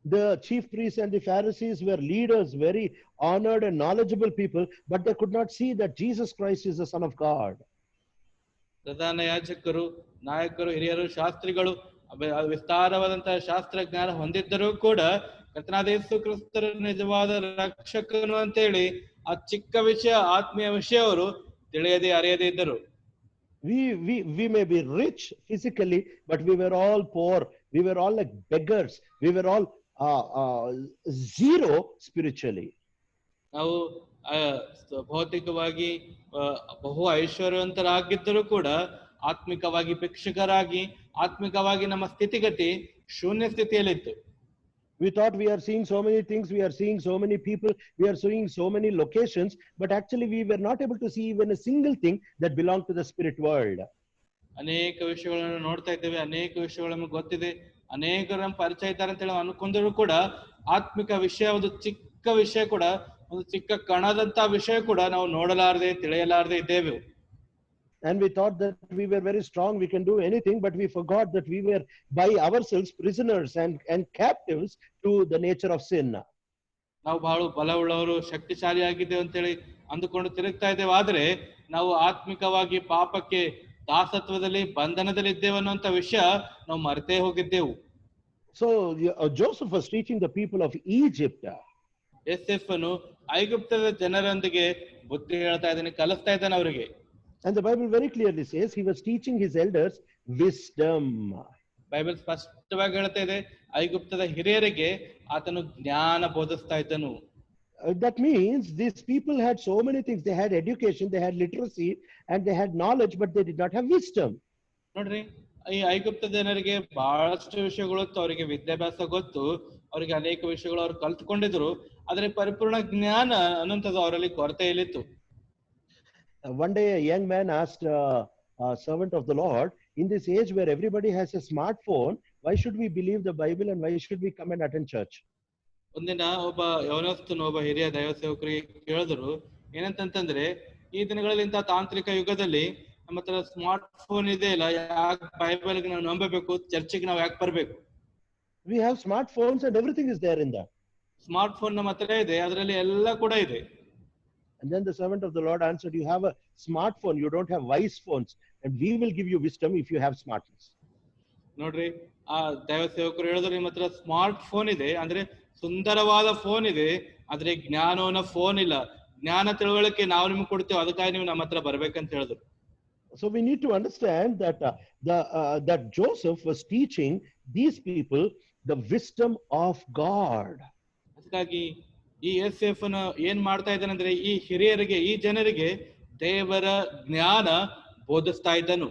The chief priests and the Pharisees were leaders, very honored and knowledgeable people, but they could not see that Jesus Christ is the Son of God. ಪ್ರಧಾನ ಯಾಜಕರು, ನಾಯಕರು, ಹಿರಿಯರು, ಶಾಸ್ತ್ರಿಗಳು ವಿಸ್ತಾರವಾದಂತಹ ಶಾಸ್ತ್ರ ಜ್ಞಾನ ಹೊಂದಿದ್ದರೂ ಕೂಡ ಕರ್ತನಾದ ಯೇಸು ಕ್ರಿಸ್ತರು ನಿಜವಾದ ರಕ್ಷಕನು ಅಂತೇಳಿ ಆ ಚಿಕ್ಕ ವಿಷಯ, ಆತ್ಮೀಯ ವಿಷಯ ಅವರು ತಿಳಿಯದೆ ಅರಿಯದೇ ಇದ್ದರು. We may be rich physically, but we were all poor. We were all like beggars. We were all zero spiritually. ನಾವು ಭೌತಿಕವಾಗಿ ಬಹು ಐಶ್ವರ್ಯವಂತರಾಗಿದ್ದರೂ ಕೂಡ ಆತ್ಮಿಕವಾಗಿ ಭಿಕ್ಷುಕರಾಗಿ, ಆತ್ಮಿಕವಾಗಿ ನಮ್ಮ ಸ್ಥಿತಿಗತಿ ಶೂನ್ಯ ಸ್ಥಿತಿಯಲ್ಲಿತ್ತು. We thought we are seeing so many things, we are seeing so many people, we are seeing so many locations, but actually we were not able to see even a single thing that belonged to the spirit world. ಅನೇಕ ವಿಷಯಗಳನ್ನು ನೋಡ್ತಾ ಇದ್ದೇವೆ, ಅನೇಕ ವಿಷಯಗಳು ನಮಗೆ ಗೊತ್ತಿದೆ, ಅನೇಕರು ನಮ್ಮ ಪರಿಚಯ ಇದ್ದಾರೆ ಅಂತ ಹೇಳಿ ಅನ್ಕೊಂಡ್ರು ಕೂಡ ಆತ್ಮಿಕ ವಿಷಯ, ಒಂದು ಚಿಕ್ಕ ವಿಷಯ ಕೂಡ, ಒಂದು ಚಿಕ್ಕ ಕಣದಂತ ವಿಷಯ ಕೂಡ ನಾವು ನೋಡಲಾರದೆ ತಿಳಿಯಲಾರದೆ ಇದ್ದೇವೆ. And we thought that we were very strong, we can do anything, but we forgot that we were by ourselves prisoners and captives to the nature of sin. ನಾವು ಬಹಳ ಬಲವುಳ್ಳವರು, ಶಕ್ತಿಶಾಲಿಯಾಗಿದ್ದೇವೆ ಅಂತೇಳಿ ಅಂದುಕೊಂಡು ತಿರುಗ್ತಾ ಇದ್ದೇವೆ. ಆದ್ರೆ ನಾವು ಆತ್ಮಿಕವಾಗಿ ಪಾಪಕ್ಕೆ ದಾಸತ್ವದಲ್ಲಿ, ಬಂಧನದಲ್ಲಿ ಇದ್ದೇವೆ ಅನ್ನುವಂತ ವಿಷಯ ನಾವು ಮರೆತೇ ಹೋಗಿದ್ದೆವು. So Joseph was teaching the people of Egypt. ಯೋಸೇಫನು ಐಗುಪ್ತದ ಜನರೊಂದಿಗೆ ಬುದ್ಧಿ ಹೇಳ್ತಾ ಇದ್ದಾನೆ, ಕಲಿಸ್ತಾ ಇದ್ದಾನೆ ಅವರಿಗೆ. And the Bible very clearly says he was teaching his elders wisdom. Bible ಸ್ಪಷ್ಟವಾಗಿ ಹೇಳ್ತಾ ಇದೆ, ಐಗುಪ್ತದ ಹಿರಿಯರಿಗೆ ಆತನು ಜ್ಞಾನ ಬೋಧಿಸ್ತಾ ಇದ್ದನು. That means these people had so many things. They had education, they had literacy, and they had knowledge, but they did not have wisdom. ನೋಡ್ರಿ, ಈ ಐಗುಪ್ತ ಜನರಿಗೆ ಬಹಳಷ್ಟು ವಿಷಯಗಳು ಗೊತ್ತು, ಅವರಿಗೆ ವಿದ್ಯಾಭ್ಯಾಸ ಗೊತ್ತು, ಅವರಿಗೆ ಅನೇಕ ವಿಷಯಗಳು ಅವ್ರು ಕಲ್ತ್ಕೊಂಡಿದ್ರು, ಆದ್ರೆ ಪರಿಪೂರ್ಣ ಜ್ಞಾನ ಅನ್ನುವಂಥದ್ದು ಅವರಲ್ಲಿ ಕೊರತೆ ಇಲ್ಲಿತ್ತು. One day a young man asked a servant of the Lord, in this age where everybody has a smartphone, why should we believe the Bible and why should we come and attend church? ಒಂದಿನ ಒಬ್ಬ ಯವನಸ್ಥನು ಒಬ್ಬ ಹಿರಿಯ ದೈವ ಸೇವಕರಿಗೆ ಕೇಳಿದ್ರು, ಏನಂತಂದ್ರೆ ಈ ದಿನಗಳಲ್ಲಿ ಇಂತಹ ತಾಂತ್ರಿಕ ಯುಗದಲ್ಲಿ ನಮ್ಮ ಹತ್ರ ಸ್ಮಾರ್ಟ್ ಫೋನ್ ಇದೆ ಇಲ್ಲ, ಯಾಕೆ ಬೈಬಲ್ಗೆ ನಾವು ನಂಬಬೇಕು, ಚರ್ಚಿಗೆ ನಾವು ಯಾಕೆ ಬರ್ಬೇಕು? We have smartphones and everything is there in that. Smart phone ನಮ್ಮ ಹತ್ರ ಇದೆ, ಅದರಲ್ಲಿ ಎಲ್ಲ ಕೂಡ ಇದೆ. And then the servant of the Lord answered, you have a smartphone, you don't have wise phones, and we will give you wisdom if you have smartness. ನೋಡ್ರಿ, ಆ ದೈವ ಸೇವಕರು ಹೇಳಿದ್ರು, ನಿಮ್ಮ ಹತ್ರ ಸ್ಮಾರ್ಟ್ ಫೋನ್ ಇದೆ, ಅಂದ್ರೆ ಸುಂದರವಾದ ಫೋನ್ ಇದೆ, ಆದ್ರೆ ಜ್ಞಾನವನ್ನ ಫೋನ್ ಇಲ್ಲ, ಜ್ಞಾನ ತಿಳುವಳಿಕೆ ನಾವು ನಿಮ್ಗೆ ಕೊಡ್ತೇವೆ, ಅದಕ್ಕಾಗಿ ನೀವು ನಮ್ಮ ಹತ್ರ ಬರ್ಬೇಕಂತ ಹೇಳಿದ್ರು. So we need to understand that that Joseph was teaching these people the wisdom of God. ಅದಕ್ಕಾಗಿ ಈ ಯೋಸೇಫನು ಏನ್ ಮಾಡ್ತಾ ಇದ್ದಾನಂದ್ರೆ ಈ ಹಿರಿಯರಿಗೆ, ಈ ಜನರಿಗೆ ದೇವರ ಜ್ಞಾನ ಬೋಧಿಸ್ತಾ ಇದ್ದನು.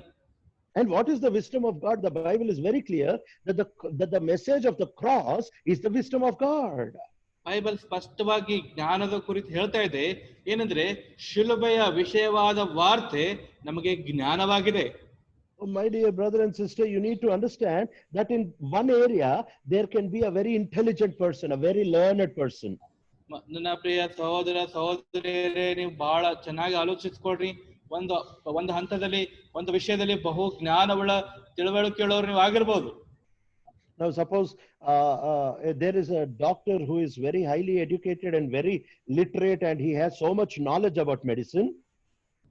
And what is the wisdom of God? The Bible is very clear that the message of the cross is the wisdom of God. Bible ಸ್ಪಷ್ಟವಾಗಿ ಜ್ಞಾನದ ಕುರಿತು ಹೇಳ್ತಾ ಇದೆ, ಏನಂದ್ರೆ ಶಿಲುಬೆಯ ವಿಷಯವಾದ ವಾರ್ತೆ ನಮಗೆ ಜ್ಞಾನವಾಗಿದೆ. Oh, my dear brother and sister, you need to understand that in one area there can be a very intelligent person, a very learned person. ನನ್ನ ಪ್ರಿಯ ಸಹೋದರ ಸಹೋದರಿಯರೇ, ನೀವು ಬಹಳ ಚೆನ್ನಾಗಿ ಆಲೋಚಿಸ್ಕೊಡ್ರಿ. ಒಂದು ಹಂತದಲ್ಲಿ, ಒಂದು ವಿಷಯದಲ್ಲಿ ಬಹು ಜ್ಞಾನವುಳ್ಳ ತಿಳುವಳಿಕೆಯುಳ್ಳವರು ನೀವು ಆಗಿರ್ಬೋದು. Now suppose there is a doctor who is very highly educated and very literate and he has so much knowledge about medicine.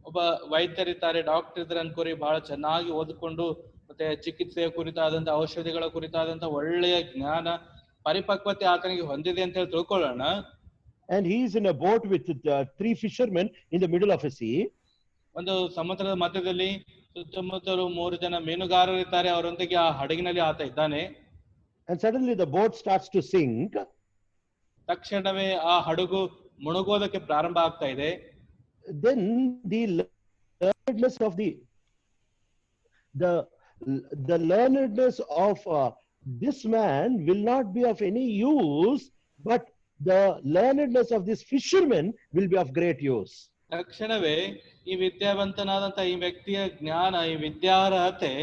ಒಬ್ಬ ವೈದ್ಯರಿದ್ದಾರೆ, ಡಾಕ್ಟರ್ ಇದ್ದಾರೆ ಅನ್ಕೋರಿ, ಬಹಳ ಚೆನ್ನಾಗಿ ಓದಿಕೊಂಡು ಮತ್ತೆ ಚಿಕಿತ್ಸೆಯ ಕುರಿತಾದಂತ, ಔಷಧಿಗಳ ಕುರಿತಾದಂತ ಒಳ್ಳೆಯ ಜ್ಞಾನ, ಪರಿಪಕ್ವತೆ ಆತನಿಗೆ ಹೊಂದಿದೆ ಅಂತ ಹೇಳಿ ತಿಳ್ಕೊಳ್ಳೋಣ. And he is in a boat with 3 fishermen in the middle of a sea. ಒಂದು ಸಮುದ್ರದ ಮಧ್ಯದಲ್ಲಿ ಸುತ್ತಮುತ್ತಲು 3 ಜನ ಮೀನುಗಾರರು ಇದ್ದಾರೆ, ಅವರೊಂದಿಗೆ ಆ ಹಡಗಿನಲ್ಲಿ ಆತ ಇದ್ದಾನೆ. And suddenly the boat starts to sink. ತಕ್ಷಣವೇ ಆ ಹಡಗು ಮುಳುಗೋದಕ್ಕೆ ಪ್ರಾರಂಭ ಆಗ್ತಾ ಇದೆ. Then the learnedness of the learnedness of this man will not be of any use, but the learnedness of this fisherman will be of great use. ತಕ್ಷಣವೇ ಈ ವಿದ್ಯಾವಂತನಾದಂತ ಈ ವ್ಯಕ್ತಿಯ ಜ್ಞಾನ, ಈ ವಿದ್ಯಾರ್ಹತೆ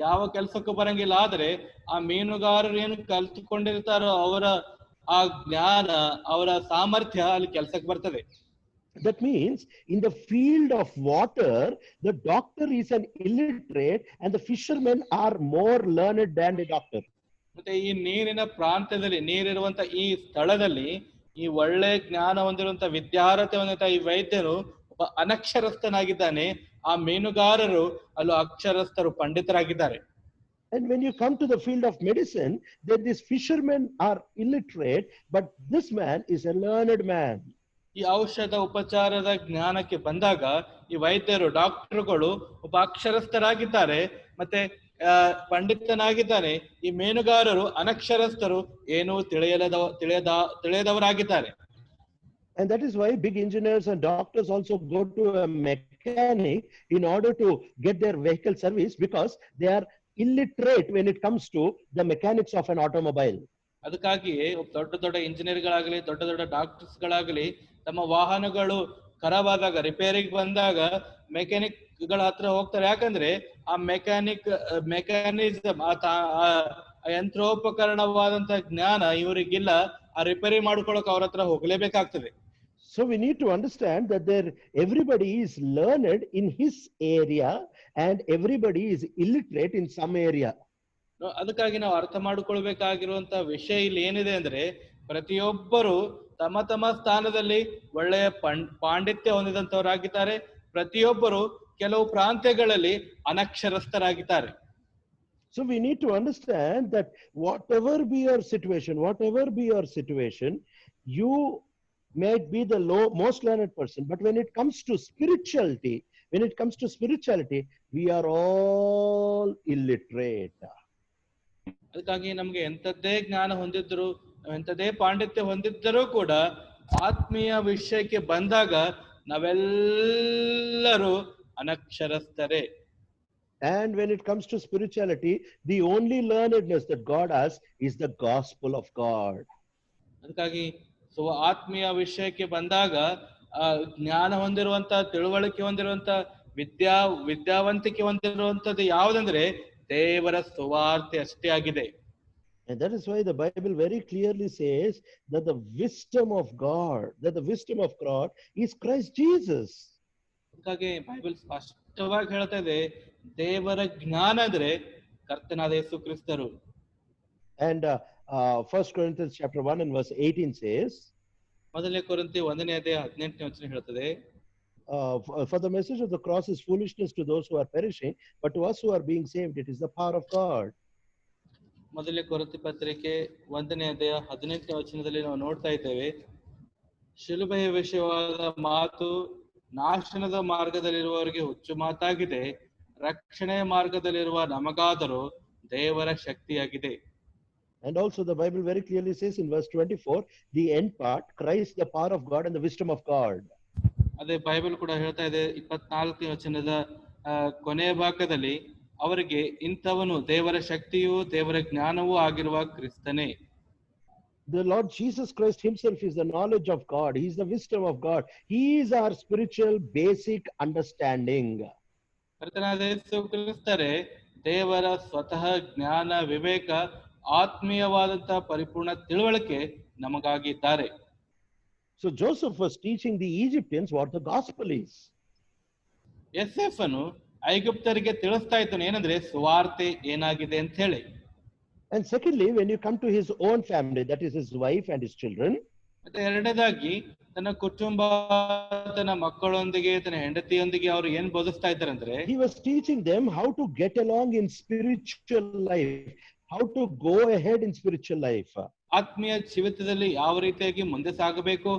ಯಾವ ಕೆಲಸಕ್ಕೂ ಬರಂಗಿಲ್ಲ. ಆದ್ರೆ ಆ ಮೀನುಗಾರರು ಏನು ಕಲ್ತುಕೊಂಡಿರ್ತಾರೋ ಅವರ ಆ ಜ್ಞಾನ, ಅವರ ಸಾಮರ್ಥ್ಯ ಅಲ್ಲಿ ಕೆಲಸಕ್ಕೆ ಬರ್ತದೆ. That means in the field of water, the doctor is an illiterate and the fishermen are more learned than the doctor. ಮತ್ತೆ ಈ ನೀರಿನ ಪ್ರಾಂತ್ಯದಲ್ಲಿ, ನೀರಿರುವಂತ ಈ ಸ್ಥಳದಲ್ಲಿ ಈ ಒಳ್ಳೆ ಜ್ಞಾನ ಹೊಂದಿರುವಂತ ವಿದ್ಯಾರ್ಹತೆ ಹೊಂದಿರುವಂತ ಈ ವೈದ್ಯರು ಒಬ್ಬ ಅನಕ್ಷರಸ್ಥನಾಗಿದ್ದಾನೆ. ಆ ಮೀನುಗಾರರು ಅಲ್ಲೂ ಅಕ್ಷರಸ್ಥರು, ಪಂಡಿತರಾಗಿದ್ದಾರೆ. And when you come to the field of medicine, then these fishermen are illiterate, but this man is a learned man. ಈ ಔಷಧ ಉಪಚಾರದ ಜ್ಞಾನಕ್ಕೆ ಬಂದಾಗ ಈ ವೈದ್ಯರು, ಡಾಕ್ಟರ್ಗಳು ಒಬ್ಬ ಅಕ್ಷರಸ್ಥರಾಗಿದ್ದಾರೆ, ಮತ್ತೆ ಪಂಡಿತನಾಗಿದ್ದಾನೆ. ಈ ಮೀನುಗಾರರು ಅನಕ್ಷರಸ್ಥರು, ಏನೂ ತಿಳಿಯದವರಾಗಿದ್ದಾರೆ. And that is why big engineers and doctors also go to a mechanic in order to get their vehicle serviced, because they are illiterate when it comes to the mechanics of an automobile. ಅದಕ್ಕಾಗಿಯೇ ದೊಡ್ಡ ದೊಡ್ಡ ಇಂಜಿನಿಯರ್ಗಳಾಗಲಿ, ದೊಡ್ಡ ದೊಡ್ಡ ಡಾಕ್ಟರ್ಸ್ಗಳಾಗಲಿ ತಮ್ಮ ವಾಹನಗಳು ಖರಾಬಾದಾಗ, ರಿಪೇರಿಗೆ ಬಂದಾಗ mechanic ಗಳ ಹತ್ರ ಹೋಗ್ತಾರೆ. ಯಾಕಂದ್ರೆ ಆ ಮೆಕ್ಯಾನಿಸಮ್, ಆ ಯಂತ್ರೋಪಕರಣವಾದಂತ ಜ್ಞಾನ ಇವರಿಗಿಲ್ಲ. ಆ ರಿಪೇರಿ ಮಾಡ್ಕೊಳಕ್ ಅವ್ರ ಹತ್ರ ಹೋಗ್ಲೇಬೇಕಾಗ್ತದೆ. So we need to understand that everybody is learned in his area and everybody is illiterate in some area. ಅದಕ್ಕಾಗಿ ನಾವು ಅರ್ಥ ಮಾಡಿಕೊಳ್ಬೇಕಾಗಿರುವಂತ ವಿಷಯ ಇಲ್ಲಿ ಏನಿದೆ ಅಂದ್ರೆ, ಪ್ರತಿಯೊಬ್ಬರು ತಮ್ಮ ತಮ್ಮ ಸ್ಥಾನದಲ್ಲಿ ಒಳ್ಳೆಯ ಪಾಂಡಿತ್ಯ ಹೊಂದಿದಂತವರಾಗಿದ್ದಾರೆ. ಪ್ರತಿಯೊಬ್ಬರು ಕೆಲವು ಪ್ರಾಂತ್ಯಗಳಲ್ಲಿ ಅನಕ್ಷರಸ್ಥರಾಗಿದ್ದಾರೆ. So we need to understand that whatever be your situation, you may be the most learned person, but when it comes to spirituality, we are all illiterate. ಅದಕ್ಕಾಗಿ ನಮ್ಗೆ ಎಂಥದ್ದೇ ಜ್ಞಾನ ಹೊಂದಿದ್ರು, ಎಂಥದೇ ಪಾಂಡಿತ್ಯ ಹೊಂದಿದ್ದರೂ ಕೂಡ ಆತ್ಮೀಯ ವಿಷಯಕ್ಕೆ ಬಂದಾಗ ನಾವೆಲ್ಲರೂ ಅನಕ್ಷರಸ್ಥರೇ. And when it comes to spirituality, the only learnedness that God has is the gospel of God. ಅದಕ್ಕಾಗಿ ಆತ್ಮೀಯ ವಿಷಯಕ್ಕೆ ಬಂದಾಗ ಜ್ಞಾನ ಹೊಂದಿರುವಂತ, ತಿಳುವಳಿಕೆ ಹೊಂದಿರುವಂತ, ವಿದ್ಯಾವಂತಿಕೆ ಹೊಂದಿರುವಂತದ್ದು ಯಾವುದಂದ್ರೆ ದೇವರ ಸುವಾರ್ತೆ ಅಷ್ಟೇ ಆಗಿದೆ. And that is why the Bible very clearly says that the wisdom of God is Christ Jesus. ಅದಕ್ಕಾಗಿ ಬೈಬಲ್ ಸ್ಪಷ್ಟವಾಗಿ ಹೇಳ್ತಾ ಇದೆ, ದೇವರ ಜ್ಞಾನ ಅಂದ್ರೆ ಕರ್ತನಾದ ಯೇಸು ಕ್ರಿಸ್ತರು. And 1 Corinthians chapter 1 and verse 18 says, ಮೊದಲನೇ ಕೊರಿಂಥಿ 1ನೇ ಅಧ್ಯಾಯ 18ನೇ ವಚನ ಹೇಳ್ತದೆ, for the message of the cross is foolishness to those who are perishing, but to us who are being saved it is the power of God. ಮೊದಲನೇ ಕೊರಿಂಥಿ ಪತ್ರಿಕೆ 1ನೇ ಅಧ್ಯಾಯ 18ನೇ ವಚನದಲ್ಲಿ ನಾವು ನೋಡ್ತಾ ಇದ್ದೇವೆ, ಶಿಲುಬೆಯ ವಿಷಯವಾದ ಮಾತು ನಾಶನದ ಮಾರ್ಗದಲ್ಲಿರುವವರಿಗೆ ಹುಚ್ಚು ಮಾತಾಗಿದೆ, ರಕ್ಷಣೆಯ ಮಾರ್ಗದಲ್ಲಿರುವ ನಮಗಾದರೂ ದೇವರ ಶಕ್ತಿಯಾಗಿದೆ. And also the Bible very clearly says in verse 24, the end part, Christ the power of God and the wisdom of God. ಅದೇ ಬೈಬಲ್ ಕೂಡ ಹೇಳ್ತಾ ಇದೆ 24ನೇ ವಚನದ ಕೊನೆಯ ಭಾಗದಲ್ಲಿ, ಅವರಿಗೆ ಇಂಥವನು ದೇವರ ಶಕ್ತಿಯೂ ದೇವರ ಜ್ಞಾನವೂ ಆಗಿರುವ ಕ್ರಿಸ್ತನೇ. The Lord Jesus Christ himself is the knowledge of God. He is the wisdom of God. He is our spiritual basic understanding. ಕರ್ತನಾದ ಯೇಸು ಕ್ರಿಸ್ತರೇ ದೇವರ ಸ್ವತಃ ಜ್ಞಾನ, ವಿವೇಕ, ಆತ್ಮೀಯವಾದಂತ ಪರಿಪೂರ್ಣ ತಿಳುವಳಿಕೆ ನಮಗಾಗಿ ಇದ್ದಾರೆ. So Joseph was teaching the Egyptians what the gospel is. ಯೋಸೇಫನು ಐಗುಪ್ತರಿಗೆ ತಿಳಿಸ್ತಾ ಇದ್ದಾನೆ ಏನಂದ್ರೆ ಸುವಾರ್ತೆ ಏನಾಗಿದೆ ಅಂತ ಹೇಳಿ. And secondly, when you come to his own family, that is his wife and his children, ಮತ್ತೆ ಎರಡನೇದಾಗಿ ತನ್ನ ಕುಟುಂಬ, ತನ್ನ ಮಕ್ಕಳೊಂದಿಗೆ, ತನ್ನ ಹೆಂಡತಿಯೊಂದಿಗೆ ಅವರು ಏನ್ ಬೋಧಿಸ್ತಾ ಇದ್ದಾರೆ ಅಂದ್ರೆ, he was teaching them how to get along in spiritual life, how to go ahead in spiritual life. ಆತ್ಮೀಯ ಜೀವಿತದಲ್ಲಿ ಯಾವ ರೀತಿಯಾಗಿ ಮುಂದೆ ಸಾಗಬೇಕು,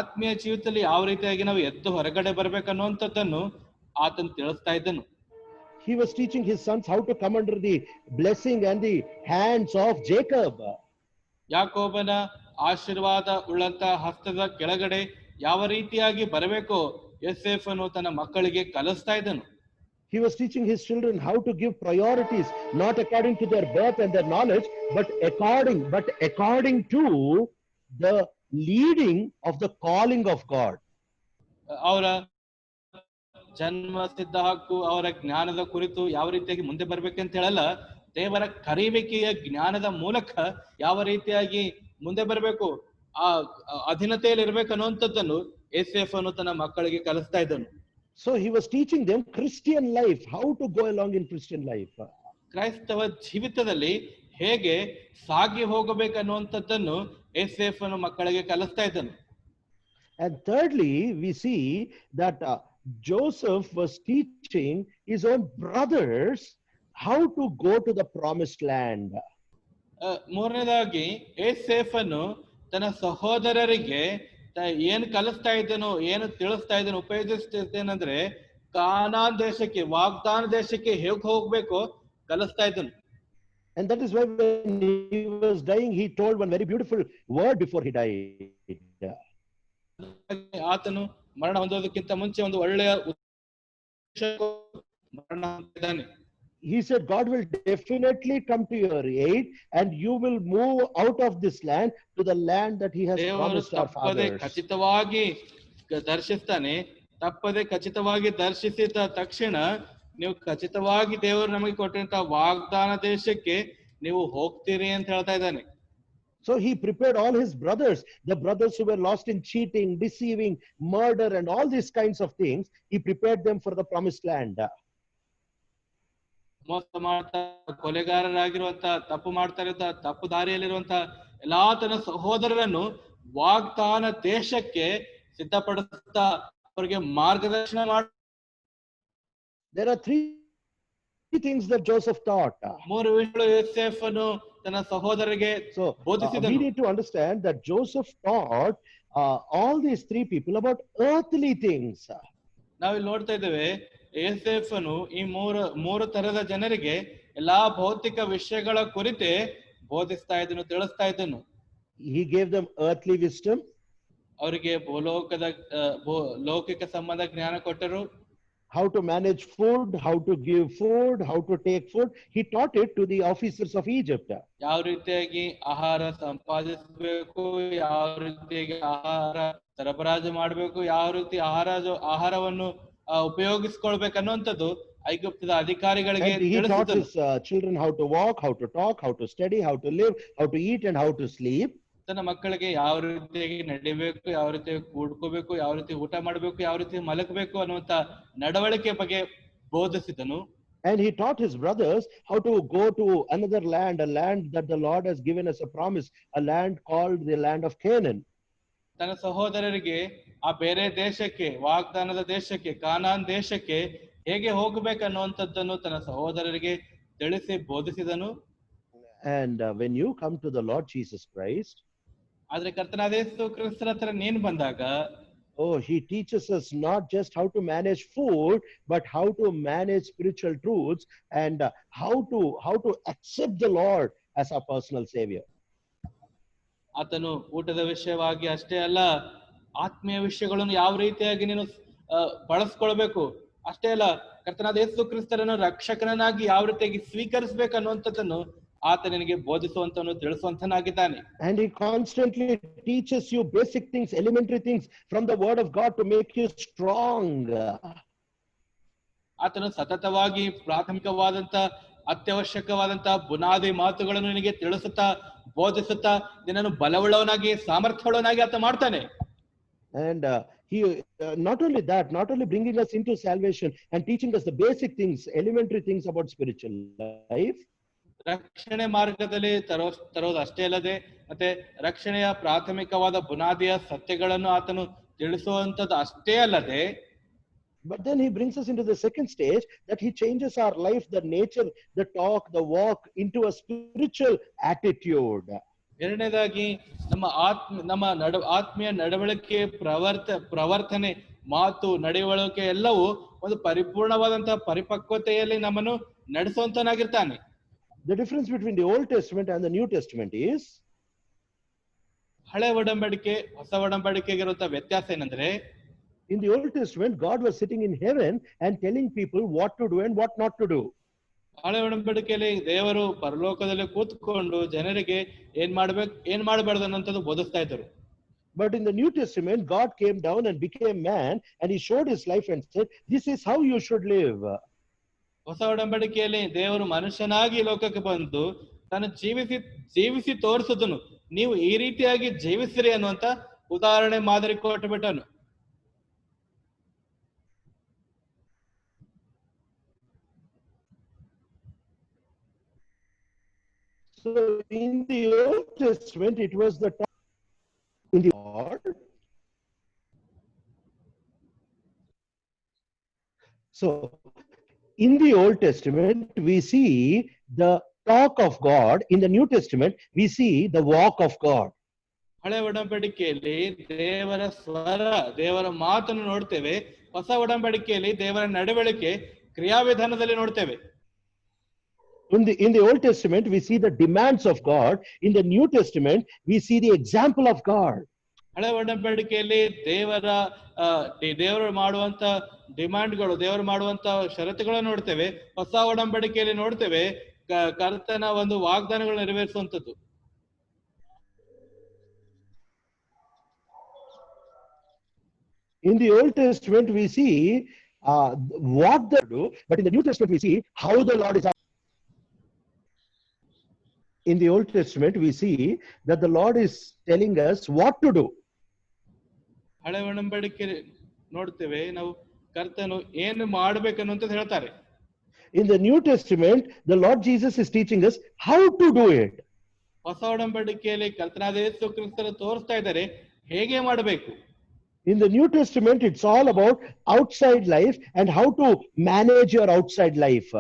ಆತ್ಮೀಯ ಜೀವಿತದಲ್ಲಿ ಯಾವ ರೀತಿಯಾಗಿ ನಾವು ಎದ್ದು ಹೊರಗಡೆ ಬರ್ಬೇಕನ್ನುವಂಥದ್ದನ್ನು ಆತನು ತಿಳಿಸ್ತಾ ಇದ್ದನು. He was teaching his sons how to come under the blessing and the hands of Jacob. ಯಾಕೋಬನ ಆಶೀರ್ವಾದ ಉಳ್ಳಂತ ಹಸ್ತದ ಕೆಳಗಡೆ ಯಾವ ರೀತಿಯಾಗಿ ಬರಬೇಕು ಯೋಸೇಫನು ತನ್ನ ಮಕ್ಕಳಿಗೆ ಕಲಿಸ್ತಾ ಇದ್ದನು. He was teaching his children how to give priorities, not according to their birth and their knowledge, but according to the leading of the calling of God. ಅವರ ಜನ್ಮ ಸಿದ್ಧ ಹಕ್ಕು, ಅವರ ಜ್ಞಾನದ ಕುರಿತು ಯಾವ ರೀತಿಯಾಗಿ ಮುಂದೆ ಬರ್ಬೇಕಂತ ಹೇಳಲ್ಲ, ದೇವರ ಕರೆಯುವಿಕೆಯ ಜ್ಞಾನದ ಮೂಲಕ ಯಾವ ರೀತಿಯಾಗಿ ಮುಂದೆ ಬರಬೇಕು, ಆ ಅಧೀನತೆಯಲ್ಲಿ ಇರ್ಬೇಕು ಅನ್ನುವಂಥದ್ದನ್ನು ಎಸ್ಎಫ್ ಅನ್ನು ತನ್ನ ಮಕ್ಕಳಿಗೆ ಕಲಿಸ್ತಾ ಇದ್ದನು. So he was teaching them Christian life, how to go along in Christian life. ಕ್ರೈಸ್ತವ ಜೀವಿತದಲ್ಲಿ ಹೇಗೆ ಸಾಗಿ ಹೋಗಬೇಕನ್ನುವಂಥದ್ದನ್ನು ಎಸ್ಎಫ್ ಅನ್ನು ಮಕ್ಕಳಿಗೆ ಕಲಿಸ್ತಾ ಇದ್ದನು. And thirdly, we see that Joseph was teaching his own brothers how to go to the promised land. ಮೂರನೇದಾಗಿ ಏಸೇಫ್ ಅನ್ನು ತನ್ನ ಸಹೋದರರಿಗೆ ಏನ್ ಕಲಿಸ್ತಾ ಇದ್ದನು, ಏನು ತಿಳಿಸ್ತಾ ಇದ್ದನು, ಉಪಯೋಗಿಸ್ತೇನೆಂದ್ರೆ ಕಾನಾನ್ ದೇಶಕ್ಕೆ, ವಾಗ್ದಾನ ದೇಶಕ್ಕೆ ಹೇಗೆ ಹೋಗ್ಬೇಕು ಕಲಿಸ್ತಾ ಇದ್ದನು. And that is why when he was dying, he told one very beautiful word before he died. ಆತನು ಮರಣ ಹೊಂದೋದಕ್ಕಿಂತ ಮುಂಚೆ ಒಂದು ಒಳ್ಳೆಯ ಮರಣ ಹೊಂದಿದ್ದಾನೆ. He said, God will definitely come to your aid and you will move out of this land to the land that he has promised our fathers. ಖಚಿತವಾಗಿ ದರ್ಶಿಸ್ತಾನೆ, ತಪ್ಪದೆ ಖಚಿತವಾಗಿ ದರ್ಶಿಸಿದ ತಕ್ಷಣ ನೀವು ಖಚಿತವಾಗಿ ದೇವರು ನಮಗೆ ಕೊಟ್ಟಂತ ವಾಗ್ದಾನ ದೇಶಕ್ಕೆ ನೀವು ಹೋಗ್ತೀರಿ ಅಂತ ಹೇಳ್ತಾ ಇದ್ದಾನೆ. So he prepared all his brothers, the brothers who were lost in cheating, deceiving, murder and all these kinds of things. He prepared them for the promised land. ಮೋಸ ಮಾಡ್ತಾ, ಕೊಲೆಗಾರರಾಗಿರುವಂತ, ತಪ್ಪು ಮಾಡ್ತಾ ಇರುವಂತ, ತಪ್ಪು ದಾರಿಯಲ್ಲಿರುವಂತ ಎಲ್ಲಾ ತನ್ನ ಸಹೋದರರನ್ನು ವಾಗ್ದಾನ ದೇಶಕ್ಕೆ ಸಿದ್ಧಪಡಿಸ್ತಾ ಅವರಿಗೆ ಮಾರ್ಗದರ್ಶನ ಮಾಡ. There are three things that Joseph taught. ಮೂರು ವಿಷಯಗಳು ಯೋಸೇಫ್ ಅನ್ನು ತನ್ನ ಸಹೋದರರಿಗೆ ಬೋಧಿಸಿದನು. We need to understand that Joseph taught all these three people about earthly things. ನಾವಿಲ್ಲಿ ನೋಡ್ತಾ ಇದ್ದೇವೆ, ಯೋಸೇಫ್ ಅನ್ನು ಈ ಮೂರು ತರದ ಜನರಿಗೆ ಎಲ್ಲಾ ಭೌತಿಕ ವಿಷಯಗಳ ಕುರಿತೆ ಬೋಧಿಸ್ತಾ ಇದ್ದನು, ತಿಳಿಸ್ತಾ ಇದ್ದನು. He gave them earthly wisdom. ಅವರಿಗೆ ಲೌಕಿಕ ಸಂಬಂಧ ಜ್ಞಾನ ಕೊಟ್ಟರು. How to manage food, how to give food, how to take food. He taught it to the officers of Egypt. ಯಾವ ರೀತಿಯಾಗಿ ಆಹಾರ ಸಂಪಾದಿಸಬೇಕು, ಯಾವ ರೀತಿಯಾಗಿ ಆಹಾರ ಸರಬರಾಜು ಮಾಡಬೇಕು, ಯಾವ ರೀತಿ ಆಹಾರವನ್ನು ಉಪಯೋಗಿಸಿಕೊಳ್ಬೇಕು ಅನ್ನುವಂಥದ್ದು ಐಗುಪ್ತದ ಅಧಿಕಾರಿಗಳಿಗೆ he taught his children how to walk, how to talk, how to study, how to live, how to eat and how to sleep. ತನ್ನ ಮಕ್ಕಳಿಗೆ ಯಾವ ರೀತಿಯಾಗಿ ನಡಿಬೇಕು, ಯಾವ ರೀತಿಯಾಗಿ ಕೂಡ್ಕೋಬೇಕು, ಯಾವ ರೀತಿ ಊಟ ಮಾಡಬೇಕು, ಯಾವ ರೀತಿ ಮಲಗಬೇಕು ಅನ್ನುವಂತ ನಡವಳಿಕೆ ಬಗ್ಗೆ ಬೋಧಿಸಿದನು. And he taught his brothers how to go to another land, a land that the Lord has given us a promise, a land called the land of Canaan. ತನ್ನ ಸಹೋದರರಿಗೆ ಆ ಬೇರೆ ದೇಶಕ್ಕೆ, ವಾಗ್ದಾನದ ದೇಶಕ್ಕೆ, ಕಾನಾನ್ ದೇಶಕ್ಕೆ ಹೇಗೆ ಹೋಗಬೇಕನ್ನುವಂಥದ್ದನ್ನು ತನ್ನ ಸಹೋದರರಿಗೆ ತಿಳಿಸಿ ಬೋಧಿಸಿದನು. And when you come to the Lord Jesus Christ, ಆದ್ರೆ ಕರ್ತನಾದ ಯೇಸು ಕ್ರಿಸ್ತನ ಹತ್ರ ನೀನು ಬಂದಾಗ, he teaches us not just how to manage food, but how to manage spiritual truths and how to accept the Lord as our personal savior. ಆತನು ಊಟದ ವಿಷಯವಾಗಿ ಅಷ್ಟೇ ಅಲ್ಲ, ಆತ್ಮೀಯ ವಿಷಯಗಳನ್ನು ಯಾವ ರೀತಿಯಾಗಿ ನೀನು ಬಳಸ್ಕೊಳ್ಬೇಕು ಅಷ್ಟೇ ಅಲ್ಲ, ಕರ್ತನಾದ ಯೇಸು ಕ್ರಿಸ್ತರನ್ನು ರಕ್ಷಕನಾಗಿ ಯಾವ ರೀತಿಯಾಗಿ ಸ್ವೀಕರಿಸಬೇಕು ಅನ್ನುವಂಥದ್ದನ್ನು ಆತ ನಿನಗೆ ಬೋಧಿಸುವಂತನು, ತಿಳಿಸುವಂತನಾಗಿದ್ದಾನೆ. And he constantly teaches you basic things, elementary things from the word of God to make you strong. ಆತನು ಸತತವಾಗಿ ಪ್ರಾಥಮಿಕವಾದಂತ, ಅತ್ಯವಶ್ಯಕವಾದಂತ ಬುನಾದಿ ಮಾತುಗಳನ್ನು ನಿನಗೆ ತಿಳಿಸುತ್ತಾ, ಬೋಧಿಸುತ್ತಾ ನಿನ್ನನ್ನು ಬಲವುಳ್ಳವನಾಗಿ, ಸಾಮರ್ಥ್ಯವುಳ್ಳವನಾಗಿ ಆತ ಮಾಡ್ತಾನೆ. And he not only bringing us into salvation and teaching us the basic things, elementary things about spiritual life. ರಕ್ಷಣೆ ಮಾರ್ಗದಲ್ಲಿ ತರೋದು ಅಷ್ಟೇ ಅಲ್ಲದೆ, ಮತ್ತೆ ರಕ್ಷಣೆಯ ಪ್ರಾಥಮಿಕವಾದ ಬುನಾದಿಯ ಸತ್ಯಗಳನ್ನು ಆತನು ತಿಳಿಸುವಂತದ್ದು ಅಷ್ಟೇ ಅಲ್ಲದೆ, but then he brings us into the second stage, that he changes our life, the nature, the talk, the walk into a spiritual attitude. ಎರಡನೇದಾಗಿ ನಮ್ಮ ಆತ್ಮೀಯ ನಡವಳಿಕೆ, ಪ್ರವರ್ತನೆ, ಮಾತು, ನಡವಳಿಕೆ ಎಲ್ಲವೂ ಒಂದು ಪರಿಪೂರ್ಣವಾದಂತಹ ಪರಿಪಕ್ವತೆಯಲ್ಲಿ ನಮ್ಮನ್ನು ನಡೆಸುವಂತನಾಗಿರ್ತಾನೆ. The difference between the Old Testament and the New Testament is, ಹಳೆ ಒಡಂಬಡಿಕೆ ಹೊಸ ಒಡಂಬಡಿಕೆಗಿರುವಂತಹ ವ್ಯತ್ಯಾಸ ಏನಂದ್ರೆ, in the Old Testament God was sitting in heaven and telling people what to do and what not to do. ಹಳೆ ಒಡಂಬಡಿಕೆಯಲ್ಲಿ ದೇವರು ಪರಲೋಕದಲ್ಲಿ ಕೂತ್ಕೊಂಡು ಜನರಿಗೆ ಏನ್ ಮಾಡ್ಬೇಕು, ಏನ್ ಮಾಡಬಾರ್ದು ಅನ್ನೋಂಥದ್ದು ಬೋಧಿಸ್ತಾ ಇದ್ದರು. But in the New Testament, God came down and became man, and he showed his life and said, this is how you should live. ಹೊಸ ಒಡಂಬಡಿಕೆಯಲ್ಲಿ ದೇವರು ಮನುಷ್ಯನಾಗಿ ಲೋಕಕ್ಕೆ ಬಂದು ತಾನು ಜೀವಿಸಿ ತೋರಿಸುದನು, ನೀವು ಈ ರೀತಿಯಾಗಿ ಜೀವಿಸಿರಿ ಅನ್ನುವಂತ ಉದಾಹರಣೆ ಮಾದರಿ ಕೊಟ್ಟು ಬಿಟ್ಟನು. So in the Old Testament, it was the time in the Lord. So in the Old Testament, we see the talk of God. In the New Testament, we see the walk of God. ಹಳೆ ಒಡಂಬಡಿಕೆಯಲ್ಲಿ ದೇವರ ಸ್ವರ, ದೇವರ ಮಾತನ್ನು ನೋಡ್ತೇವೆ. ಹೊಸ ಒಡಂಬಡಿಕೆಯಲ್ಲಿ ದೇವರ ನಡವಳಿಕೆ, ಕ್ರಿಯಾವಿಧಾನದಲ್ಲಿ ನೋಡ್ತೇವೆ. In the Old Testament, we see the demands of God. In the New Testament, we see the example of God. ಹಳೆ ಒಡಂಬಡಿಕೆಯಲ್ಲಿ ದೇವರು ಮಾಡುವಂತ ಡಿಮಾಂಡ್ಗಳು, ದೇವರು ಮಾಡುವಂತ ಷರತ್ತುಗಳನ್ನು ನೋಡ್ತೇವೆ. ಹೊಸ ಒಡಂಬಡಿಕೆಯಲ್ಲಿ ನೋಡ್ತೇವೆ ಕರ್ತನ ಒಂದು ವಾಗ್ದಾನಗಳು ನೆರವೇರಿಸುವಂತದ್ದು. In the Old Testament, we see what they do, but in the New Testament, we see how the Lord is. In the Old Testament, we see that the Lord is telling us what to do. ಹಳೆ ಒಡಂಬಡಿಕೆ ನೋಡ್ತೇವೆ ನಾವು ಕರ್ತನು ಏನು ಮಾಡಬೇಕನ್ನುವಂತ ಹೇಳ್ತಾರೆ. In the New Testament, the Lord Jesus is teaching us how to do it. ಹೊಸ ಒಡಂಬಡಿಕೆಯಲ್ಲಿ ಕರ್ತನಾದ ಯೇಸು ಕ್ರಿಸ್ತರು ತೋರಿಸ್ತಾ ಇದ್ದಾರೆ ಹೇಗೆ ಮಾಡಬೇಕು. In the New Testament, it's all about outside life and how to manage your outside life.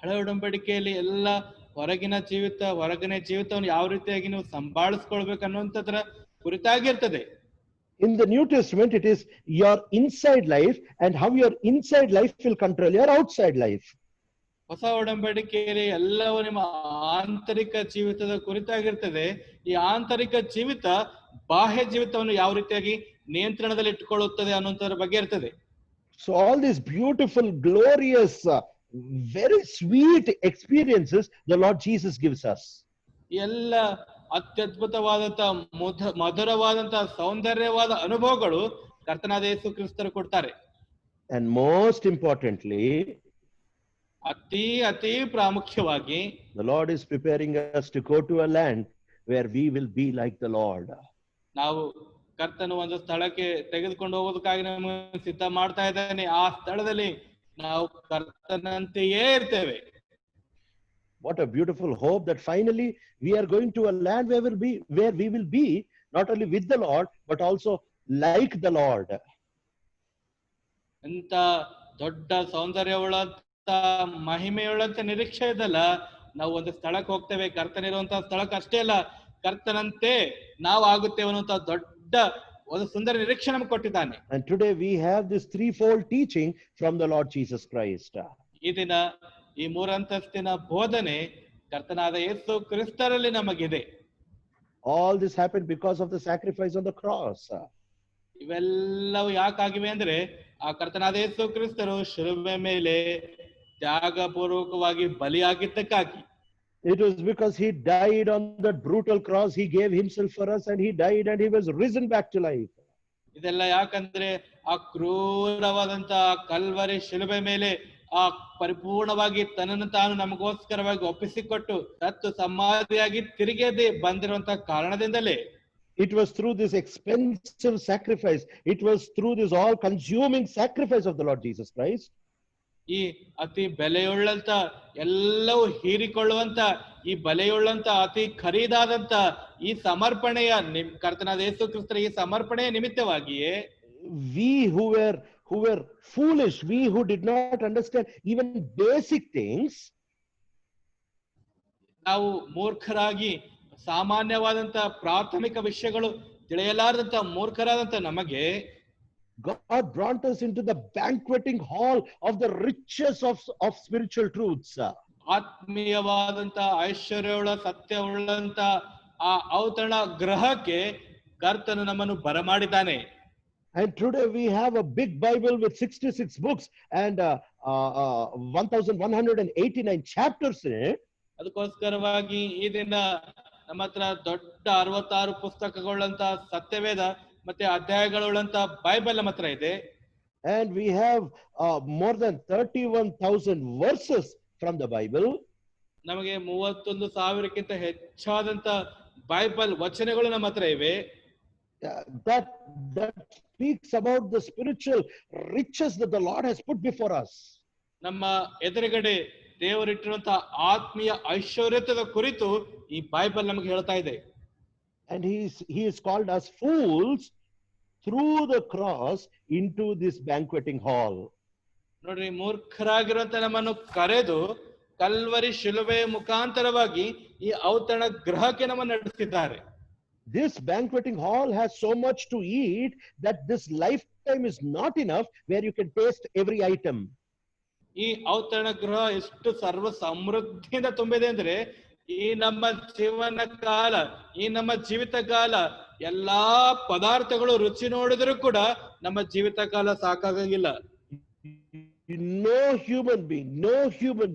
ಹಳೆ ಒಡಂಬಡಿಕೆಯಲ್ಲಿ ಎಲ್ಲ ಹೊರಗಿನ ಜೀವಿತವನ್ನು ಯಾವ ರೀತಿಯಾಗಿ ನೀವು ಸಂಭಾಳಿಸ್ಕೊಳ್ಬೇಕು ಅನ್ನುವಂಥದ್ರ ಕುರಿತಾಗಿರ್ತದೆ. In the New Testament, it is your inside life and how your inside life will control your outside life. ಹೊಸ ಒಡಂಬಡಿಕೆಯಲ್ಲಿ ಎಲ್ಲವೂ ನಿಮ್ಮ ಆಂತರಿಕ ಜೀವಿತದ ಕುರಿತಾಗಿರ್ತದೆ. ಈ ಆಂತರಿಕ ಜೀವಿತ ಬಾಹ್ಯ ಜೀವಿತವನ್ನು ಯಾವ ರೀತಿಯಾಗಿ ನಿಯಂತ್ರಣದಲ್ಲಿ ಇಟ್ಟುಕೊಳ್ಳುತ್ತದೆ ಅನ್ನುವಂಥದ್ರ ಬಗ್ಗೆ ಇರ್ತದೆ. So all these beautiful, glorious, very sweet experiences the Lord Jesus gives us. ಎಲ್ಲ ಅತ್ಯದ್ಭುತವಾದಂತ ಮಧುರವಾದಂತ ಸೌಂದರ್ಯವಾದ ಅನುಭವಗಳು ಕರ್ತನಾದ ಯೇಸು ಕ್ರಿಸ್ತರು ಕೊಡ್ತಾರೆ. And most importantly, ಅತಿ ಪ್ರಾಮುಖ್ಯವಾಗಿ the Lord is preparing us to go to a land where we will be like the Lord. ನಾವು ಕರ್ತನು ಒಂದು ಸ್ಥಳಕ್ಕೆ ತೆಗೆದುಕೊಂಡು ಹೋಗೋದಕ್ಕಾಗಿ ನಮಗೆ ಸಿದ್ಧ ಮಾಡ್ತಾ ಇದ್ದಾನೆ. ಆ ಸ್ಥಳದಲ್ಲಿ ನಾವು ಕರ್ತನಂತೆಯೇ ಇರ್ತೇವೆ. What a beautiful hope that finally we are going to a land where we will be not only with the Lord but also like the Lord. ಎಂತ ದೊಡ್ಡ ಸೌಂದರ್ಯವುಳ್ಳಂತ ಮಹಿಮೆಯುಳ್ಳಂತ ನಿರೀಕ್ಷೆ ಇದಲ್ಲ. ನಾವು ಒಂದು ಸ್ಥಳಕ್ಕೆ ಹೋಗ್ತೇವೆ, ಕರ್ತನಿರುವಂತಹ ಸ್ಥಳಕ್ಕೆ ಅಷ್ಟೇ ಅಲ್ಲ, ಕರ್ತನಂತೆ ನಾವು ಆಗುತ್ತೇವೆ ಅನ್ನುವಂತ ದೊಡ್ಡ ಒಂದು ಸುಂದರ ನಿರೀಕ್ಷೆ ನಮಗೆ ಕೊಟ್ಟಿದ್ದಾನೆ. And today we have this threefold teaching from the Lord Jesus Christ. ಈ ದಿನ ಈ ಮೂರಂತಸ್ತಿನ ಬೋಧನೆ ಕರ್ತನಾದ ಯೇಸು ಕ್ರಿಸ್ತರಲ್ಲಿ ನಮಗಿದೆ. All this happened because of the sacrifice on the cross. ಇವೆಲ್ಲವೂ ಯಾಕಾಗಿವೆ ಅಂದ್ರೆ ಆ ಕರ್ತನಾದ ಯೇಸು ಕ್ರಿಸ್ತರು ಶಿಲುಬೆ ಮೇಲೆ ತ್ಯಾಗಪೂರ್ವಕವಾಗಿ ಬಲಿಯಾಗಿದ್ದಕ್ಕಾಗಿ. It was because he died on that brutal cross. He gave himself for us and he died and he was risen back to life. ಇದೆಲ್ಲ ಯಾಕಂದ್ರೆ ಆ ಕ್ರೂರವಾದಂತ Calvary ಶಿಲುಬೆ ಮೇಲೆ ಆ ಪರಿಪೂರ್ಣವಾಗಿ ತನ್ನನ್ನು ತಾನು ನಮಗೋಸ್ಕರವಾಗಿ ಒಪ್ಪಿಸಿಕೊಟ್ಟು ಸತ್ತು ಸಮಾಧಿಯಾಗಿ ತಿರುಗದೆ ಬಂದಿರುವಂತಹ ಕಾರಣದಿಂದಲೇ. It was through this expensive sacrifice. It was through this all-consuming sacrifice of the Lord Jesus Christ. ಈ ಅತಿ ಬೆಲೆಯುಳ್ಳಂತ ಎಲ್ಲವೂ ಹೀರಿಕೊಳ್ಳುವಂತ ಈ ಬೆಲೆಯುಳ್ಳಂತ ಅತಿ ಖರೀದಾದಂತ ಈ ಸಮರ್ಪಣೆಯ ಕರ್ತನಾದ ಯೇಸು ಕ್ರಿಸ್ತರ ಈ ಸಮರ್ಪಣೆಯ ನಿಮಿತ್ತವಾಗಿಯೇ we who were foolish, we who did not understand even basic things, ನಾವು ಮೂರ್ಖರಾಗಿ ಸಾಮಾನ್ಯವಾದಂತ ಪ್ರಾಥಮಿಕ ವಿಷಯಗಳು ತಿಳಿಯಲಾರದಂತ ಮೂರ್ಖರಾದಂತ ನಮಗೆ God brought us into the banqueting hall of the riches of spiritual truths. ಆತ್ಮೀಯವಾದಂತ ಐಶ್ವರ್ಯವುಳ್ಳ ಸತ್ಯವುಳ್ಳಂತ ಆ ಔತಣ ಗ್ರಹಕ್ಕೆ ಕರ್ತನು ನಮ್ಮನ್ನು ಬರಮಾಡಿದ್ದಾನೆ. And today we have a big Bible with 66 books and 1189 chapters in it. ಅದಕ್ಕೋಸ್ಕರವಾಗಿ ಈ ದಿನ ನಮ್ಮ ಹತ್ರ ದೊಡ್ಡ 66 ಪುಸ್ತಕಗಳುಳ್ಳಂತ ಸತ್ಯವೇದ ಮತ್ತೆ ಅಧ್ಯಾಯಗಳುಳ್ಳಂತ ಬೈಬಲ್ ನಮ್ಮ ಹತ್ರ ಇದೆ. And we have more than 31,000 verses from the Bible. ನಮಗೆ 31,000ಕ್ಕಿಂತ ಹೆಚ್ಚಾದಂತ ಬೈಬಲ್ ವಚನಗಳು ನಮ್ಮ ಹತ್ರ ಇವೆ. That speaks about the spiritual riches that the Lord has put before us. ನಮ್ಮ ಎದುರುಗಡೆ ದೇವರಿಟ್ಟಿರುವಂತಹ ಆತ್ಮೀಯ ಐಶ್ವರ್ಯದ ಕುರಿತು ಈ ಬೈಬಲ್ ನಮಗೆ ಹೇಳ್ತಾ ಇದೆ. And he is called us fools through the cross into this banqueting hall. ನೋಡ್ರಿ, ಮೂರ್ಖರಾಗಿರುವಂತ ನಮ್ಮನ್ನು ಕರೆದು ಕಲ್ವರಿ ಶಿಲುಬೆಯ ಮುಖಾಂತರವಾಗಿ ಈ ಔತಣ ಗೃಹಕ್ಕೆ ನಮ್ಮನ್ನು ನಡೆಸಿದ್ದಾರೆ. This banqueting hall has so much to eat that this lifetime is not enough where you can taste every item. ಈ ಔತಣ ಗೃಹ ಎಷ್ಟು ಸರ್ವ ಸಮೃದ್ಧಿಯಿಂದ ತುಂಬಿದೆ ಅಂದ್ರೆ ಈ ನಮ್ಮ ಜೀವನ ಕಾಲ, ಈ ನಮ್ಮ ಜೀವಿತ ಕಾಲ ಎಲ್ಲಾ ಪದಾರ್ಥಗಳು ರುಚಿ ನೋಡಿದ್ರು ಕೂಡ ನಮ್ಮ ಜೀವಿತ ಕಾಲ ಸಾಕಾಗಂಗಿಲ್ಲ. No human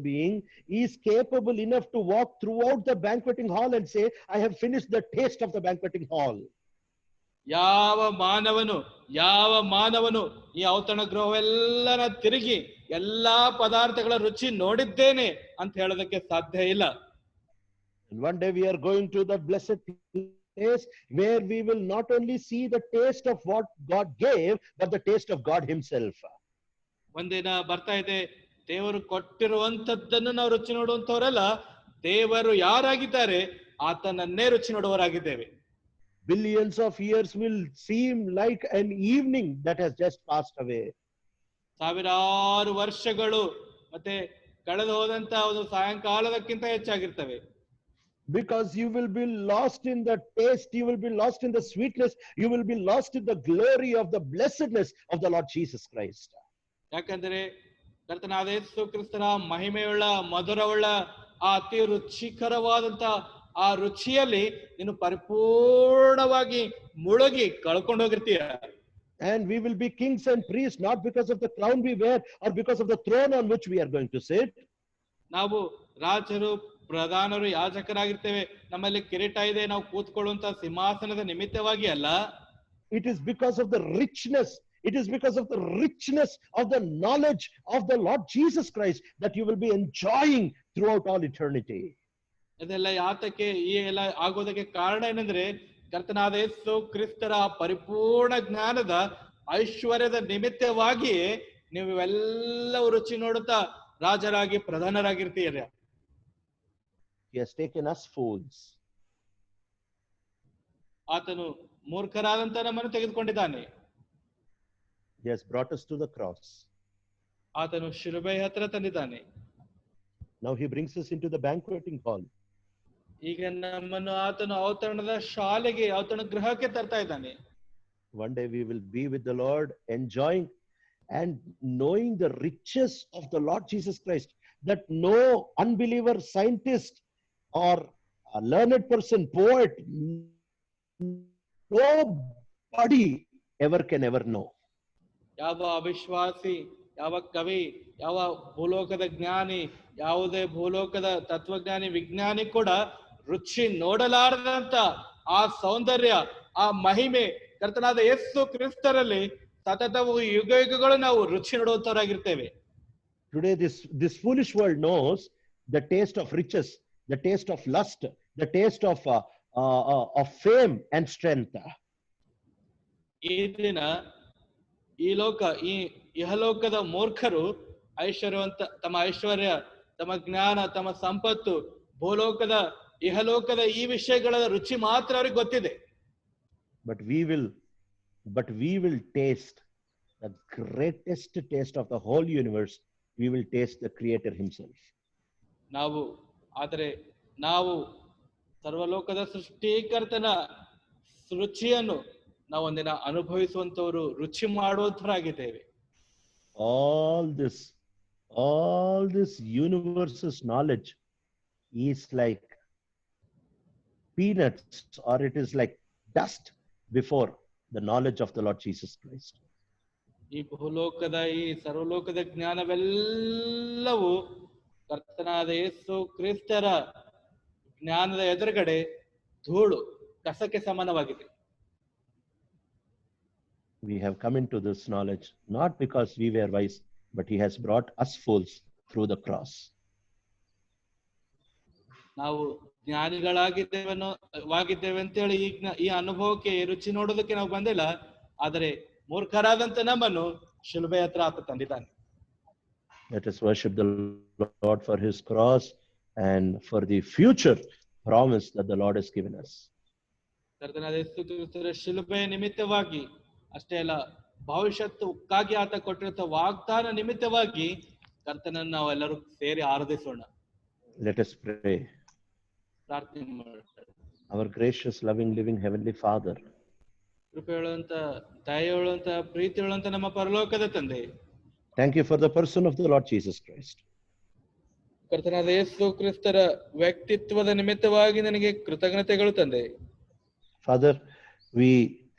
being is capable enough to walk throughout the banqueting hall and say, I have finished the taste of the banqueting hall. ಯಾವ ಮಾನವನು ಈ ಔತಣ ಗೃಹವೆಲ್ಲನ ತಿರುಗಿ ಎಲ್ಲಾ ಪದಾರ್ಥಗಳ ರುಚಿ ನೋಡಿದ್ದೇನೆ ಅಂತ ಹೇಳೋದಕ್ಕೆ ಸಾಧ್ಯ ಇಲ್ಲ. And one day we are going to the blessed place where we will not only see the taste of what God gave, but the taste of God himself. ಒಂದಿನ ಬರ್ತಾ ಇದೆ, ದೇವರು ಕೊಟ್ಟಿರುವಂತದ್ದನ್ನು ನಾವು ರುಚಿ ನೋಡುವಂತವರಲ್ಲ, ದೇವರು ಯಾರಾಗಿದ್ದಾರೆ ಆತನನ್ನೇ ರುಚಿ ನೋಡುವವರಾಗಿದ್ದೇವೆ. Billions of years will seem like an evening that has just passed away. ಸಾವಿರಾರು ವರ್ಷಗಳು ಮತ್ತೆ ಕಳೆದು ಹೋದಂತ ಒಂದು ಸಾಯಂಕಾಲದಕ್ಕಿಂತ ಹೆಚ್ಚಾಗಿರ್ತವೆ. Because you will be lost in the taste, you will be lost in the sweetness, you will be lost in the glory of the blessedness of the Lord Jesus Christ. ಯಾಕಂದ್ರೆ ಕರ್ತನಾದ ಯೇಸು ಕ್ರಿಸ್ತನ ಮಹಿಮೆಯುಳ್ಳ ಮಧುರವುಳ್ಳ ಆ ಅತಿ ರುಚಿಕರವಾದಂತ ಆ ರುಚಿಯಲ್ಲಿ ನೀನು ಪರಿಪೂರ್ಣವಾಗಿ ಮುಳುಗಿ ಕಳ್ಕೊಂಡು ಹೋಗಿರ್ತೀಯ. And we will be kings and priests not because of the crown we wear or because of the throne on which we are going to sit. ನಾವು ರಾಜರು, ಪ್ರಧಾನರು, ಯಾಜಕರಾಗಿರ್ತೇವೆ, ನಮ್ಮಲ್ಲಿ ಕಿರೀಟ ಇದೆ, ನಾವು ಕೂತ್ಕೊಳ್ಳುವಂತ ಸಿಂಹಾಸನದ ನಿಮಿತ್ತವಾಗಿ ಅಲ್ಲ. It is because of the richness. It is because of the richness of the knowledge of the Lord Jesus Christ that you will be enjoying throughout all eternity. ಇದೆಲ್ಲ ಯಾತಕ್ಕೆ ಈ ಎಲ್ಲ ಆಗೋದಕ್ಕೆ ಕಾರಣ ಏನಂದ್ರೆ ಕರ್ತನಾದ ಯೇಸು ಕ್ರಿಸ್ತರ ಪರಿಪೂರ್ಣ ಜ್ಞಾನದ ಐಶ್ವರ್ಯದ ನಿಮಿತ್ತವಾಗಿ ನೀವು ಇವೆಲ್ಲವೂ ರುಚಿ ನೋಡುತ್ತಾ ರಾಜರಾಗಿ ಪ್ರಧಾನರಾಗಿರ್ತೀರ. He has taken us fools. ಆತನು ಮೂರ್ಖರಾದಂತ ನಮ್ಮನ್ನು ತೆಗೆದುಕೊಂಡಿದ್ದಾನೆ. He has brought us to the cross. ಆತನು ಶಿಲುಬೆಯ ಹತ್ರ ತಂದಿದ್ದಾನೆ. Now he brings us into the banqueting hall. ಈಗ ನಮ್ಮನ್ನು ಆತನು ಔತಣದ ಶಾಲೆಗೆ, ಔತಣ ಗೃಹಕ್ಕೆ ತರ್ತಾ ಇದ್ದಾನೆ. One day we will be with the Lord, enjoying and knowing the riches of the Lord Jesus Christ that no unbeliever, scientist or a learned person, poet, nobody can ever know. ಯಾವ ಅವಿಶ್ವಾಸಿ, ಯಾವ ಕವಿ, ಯಾವ ಭೂಲೋಕದ ಜ್ಞಾನಿ, ಯಾವುದೇ ಭೂಲೋಕದ ತತ್ವಜ್ಞಾನಿ, ವಿಜ್ಞಾನಿ ಕೂಡ ರುಚಿ ನೋಡಲಾರದಂತ ಆ ಸೌಂದರ್ಯ, ಆ ಮಹಿಮೆ ಕರ್ತನಾದ ಯೇಸು ಕ್ರಿಸ್ತರಲ್ಲಿ ಸತತವು ಯುಗ ಯುಗಗಳು ನಾವು ರುಚಿ ನೋಡುವಂತವರಾಗಿರ್ತೇವೆ. Today this foolish world knows the taste of riches, the taste of lust, the taste of fame and strength. ಈ ದಿನ ಈ ಲೋಕ, ಈ ಇಹಲೋಕದ ಮೂರ್ಖರು ತಮ್ಮ ಐಶ್ವರ್ಯ, ತಮ್ಮ ಜ್ಞಾನ, ತಮ್ಮ ಸಂಪತ್ತು, ಭೂಲೋಕದ ಇಹಲೋಕದ ಈ ವಿಷಯಗಳ ರುಚಿ ಮಾತ್ರ ಅವ್ರಿಗೆ ಗೊತ್ತಿದೆ. But we will taste the greatest taste of the whole universe. We will taste the Creator himself. ನಾವು ಸರ್ವಲೋಕದ ಸೃಷ್ಟಿಕರ್ತನ ರುಚಿಯನ್ನು ನಾವು ಒಂದಿನ ಅನುಭವಿಸುವಂತವರು, ರುಚಿ ಮಾಡುವಂತರಾಗಿದ್ದೇವೆ. All this universe's knowledge is like peanuts, or it is like dust before the knowledge of the Lord Jesus Christ. ಈ ಭೂಲೋಕದ, ಈ ಸರ್ವಲೋಕದ ಜ್ಞಾನವೆಲ್ಲವೂ ಕರ್ತನಾದ ಯೇಸು ಕ್ರಿಸ್ತರ ಜ್ಞಾನದ ಎದುರುಗಡೆ ಧೂಳು ಕಸಕ್ಕೆ ಸಮಾನವಾಗಿದೆ. We have come into this knowledge not because we were wise, but he has brought us fools through the cross. ನಾವು ಜ್ಞಾನಿಗಳಾಗಿದ್ದೇವೆ ಅಂತೇಳಿ ಈ ಅನುಭವಕ್ಕೆ ರುಚಿ ನೋಡೋದಕ್ಕೆ ನಾವು ಬಂದಿಲ್ಲ, ಆದರೆ ಮೂರ್ಖರಾದಂತ ನಮ್ಮನ್ನು ಶಿಲುಬೆ ಹತ್ರ ಆತ ತಂದಿದ್ದಾನೆ. Let us worship the Lord for his cross and for the future promise that the Lord has given us. ಕರ್ತನಾದ ಯೇಸು ಕ್ರಿಸ್ತರ ಶಿಲುಬೆಯ ನಿಮಿತ್ತವಾಗಿ ಅಷ್ಟೇ ಅಲ್ಲ, ಭವಿಷ್ಯಕ್ಕಾಗಿ ಆತ ಕೊಟ್ಟಿರುವ ವಾಗ್ದಾನ ನಿಮಿತ್ತವಾಗಿ ಕರ್ತನನ್ನು ನಾವೆಲ್ಲರೂ ಸೇರಿ ಆರಾಧಿಸೋಣ. Let us pray. ಪ್ರಾರ್ಥನೆ ಮಾಡೋಣ. Our gracious, loving, living Heavenly Father, ಕೃಪೆ ಹೇಳುವಂತ, ದಯೆ ಹೇಳುವಂತ, ಪ್ರೀತಿ ಹೇಳುವಂತ ನಮ್ಮ ಪರಲೋಕದ ತಂದೆ, thank you for the person of the Lord Jesus Christ. ಕರ್ತನಾದ ಯೇಸು ಕ್ರಿಸ್ತರ ವ್ಯಕ್ತಿತ್ವದ ನಿಮಿತ್ತವಾಗಿ ನನಗೆ ಕೃತಜ್ಞತೆಗಳು ತಂದೆ. Father, we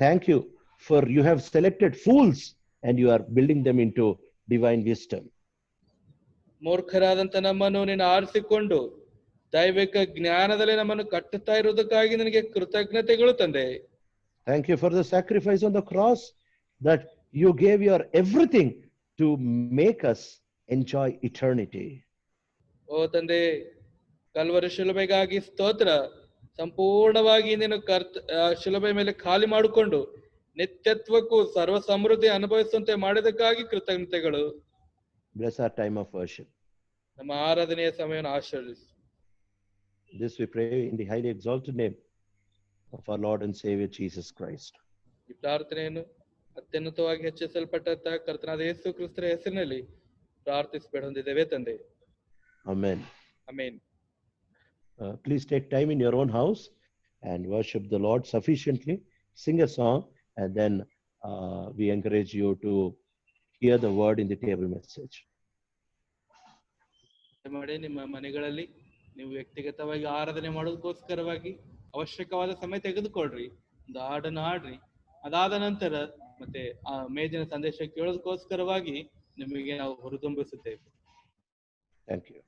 thank you for you have selected fools and you are building them into divine wisdom. ಮೂರ್ಖರಾದಂತ ನಮ್ಮನ್ನು ನೀನು ಆರಿಸಿಕೊಂಡು ದೈವಿಕ ಜ್ಞಾನದಲ್ಲಿ ನಮ್ಮನ್ನು ಕಟ್ಟುತ್ತಾ ಇರುವುದಕ್ಕಾಗಿ ನನಗೆ ಕೃತಜ್ಞತೆಗಳು ತಂದೆ. Thank you for the sacrifice on the cross, that you gave your everything to make us enjoy eternity. ಓ ತಂದೆ, ಕಲ್ವರಿ ಶಿಲುಬೆಗಾಗಿ ಸ್ತೋತ್ರ. ಸಂಪೂರ್ಣವಾಗಿ ನೀನು ಶಿಲುಬೆ ಮೇಲೆ ಖಾಲಿ ಮಾಡಿಕೊಂಡು ನಿತ್ಯತ್ವಕ್ಕೂ ಸರ್ವ ಸಮೃದ್ಧಿ ಅನುಭವಿಸುವಂತೆ ಮಾಡಿದಕ್ಕಾಗಿ ಕೃತಜ್ಞತೆಗಳು. Bless our time of worship. ನಮ್ಮ ಆರಾಧನೆಯ ಸಮಯವನ್ನು ಆಶೀರ್ವದಿಸು. This we pray in the highly exalted name of our Lord and Savior Jesus Christ. ಈ ಪ್ರಾರ್ಥನೆಯನ್ನು ಅತ್ಯುನ್ನತವಾಗಿ ಹೆಚ್ಚಿಸಲ್ಪಟ್ಟಂತಹ ಕರ್ತನಾದ ಯೇಸು ಕ್ರಿಸ್ತರ ಹೆಸರಿನಲ್ಲಿ ಪ್ರಾರ್ಥಿಸಬೇಡಿದ್ದೇವೆ ತಂದೆ. Amen. Amen. Please take time in your own house and worship the Lord sufficiently. Sing a song, and then we encourage you to hear the word in the table message. ಮಾಡಿ ನಿಮ್ಮ ಮನೆಗಳಲ್ಲಿ ನೀವು ವ್ಯಕ್ತಿಗತವಾಗಿ ಆರಾಧನೆ ಮಾಡೋದಕ್ಕೋಸ್ಕರವಾಗಿ ಅವಶ್ಯಕವಾದ ಸಮಯ ತೆಗೆದುಕೊಳ್ರಿ, ಒಂದು ಹಾಡನ್ನು ಹಾಡ್ರಿ. ಅದಾದ ನಂತರ ಮತ್ತೆ ಆ ಮೇಜಿನ ಸಂದೇಶ ಕೇಳೋದಕ್ಕೋಸ್ಕರವಾಗಿ ನಿಮಗೆ ನಾವು ಹುರಿದುಂಬಿಸುತ್ತೇವೆ. Thank you.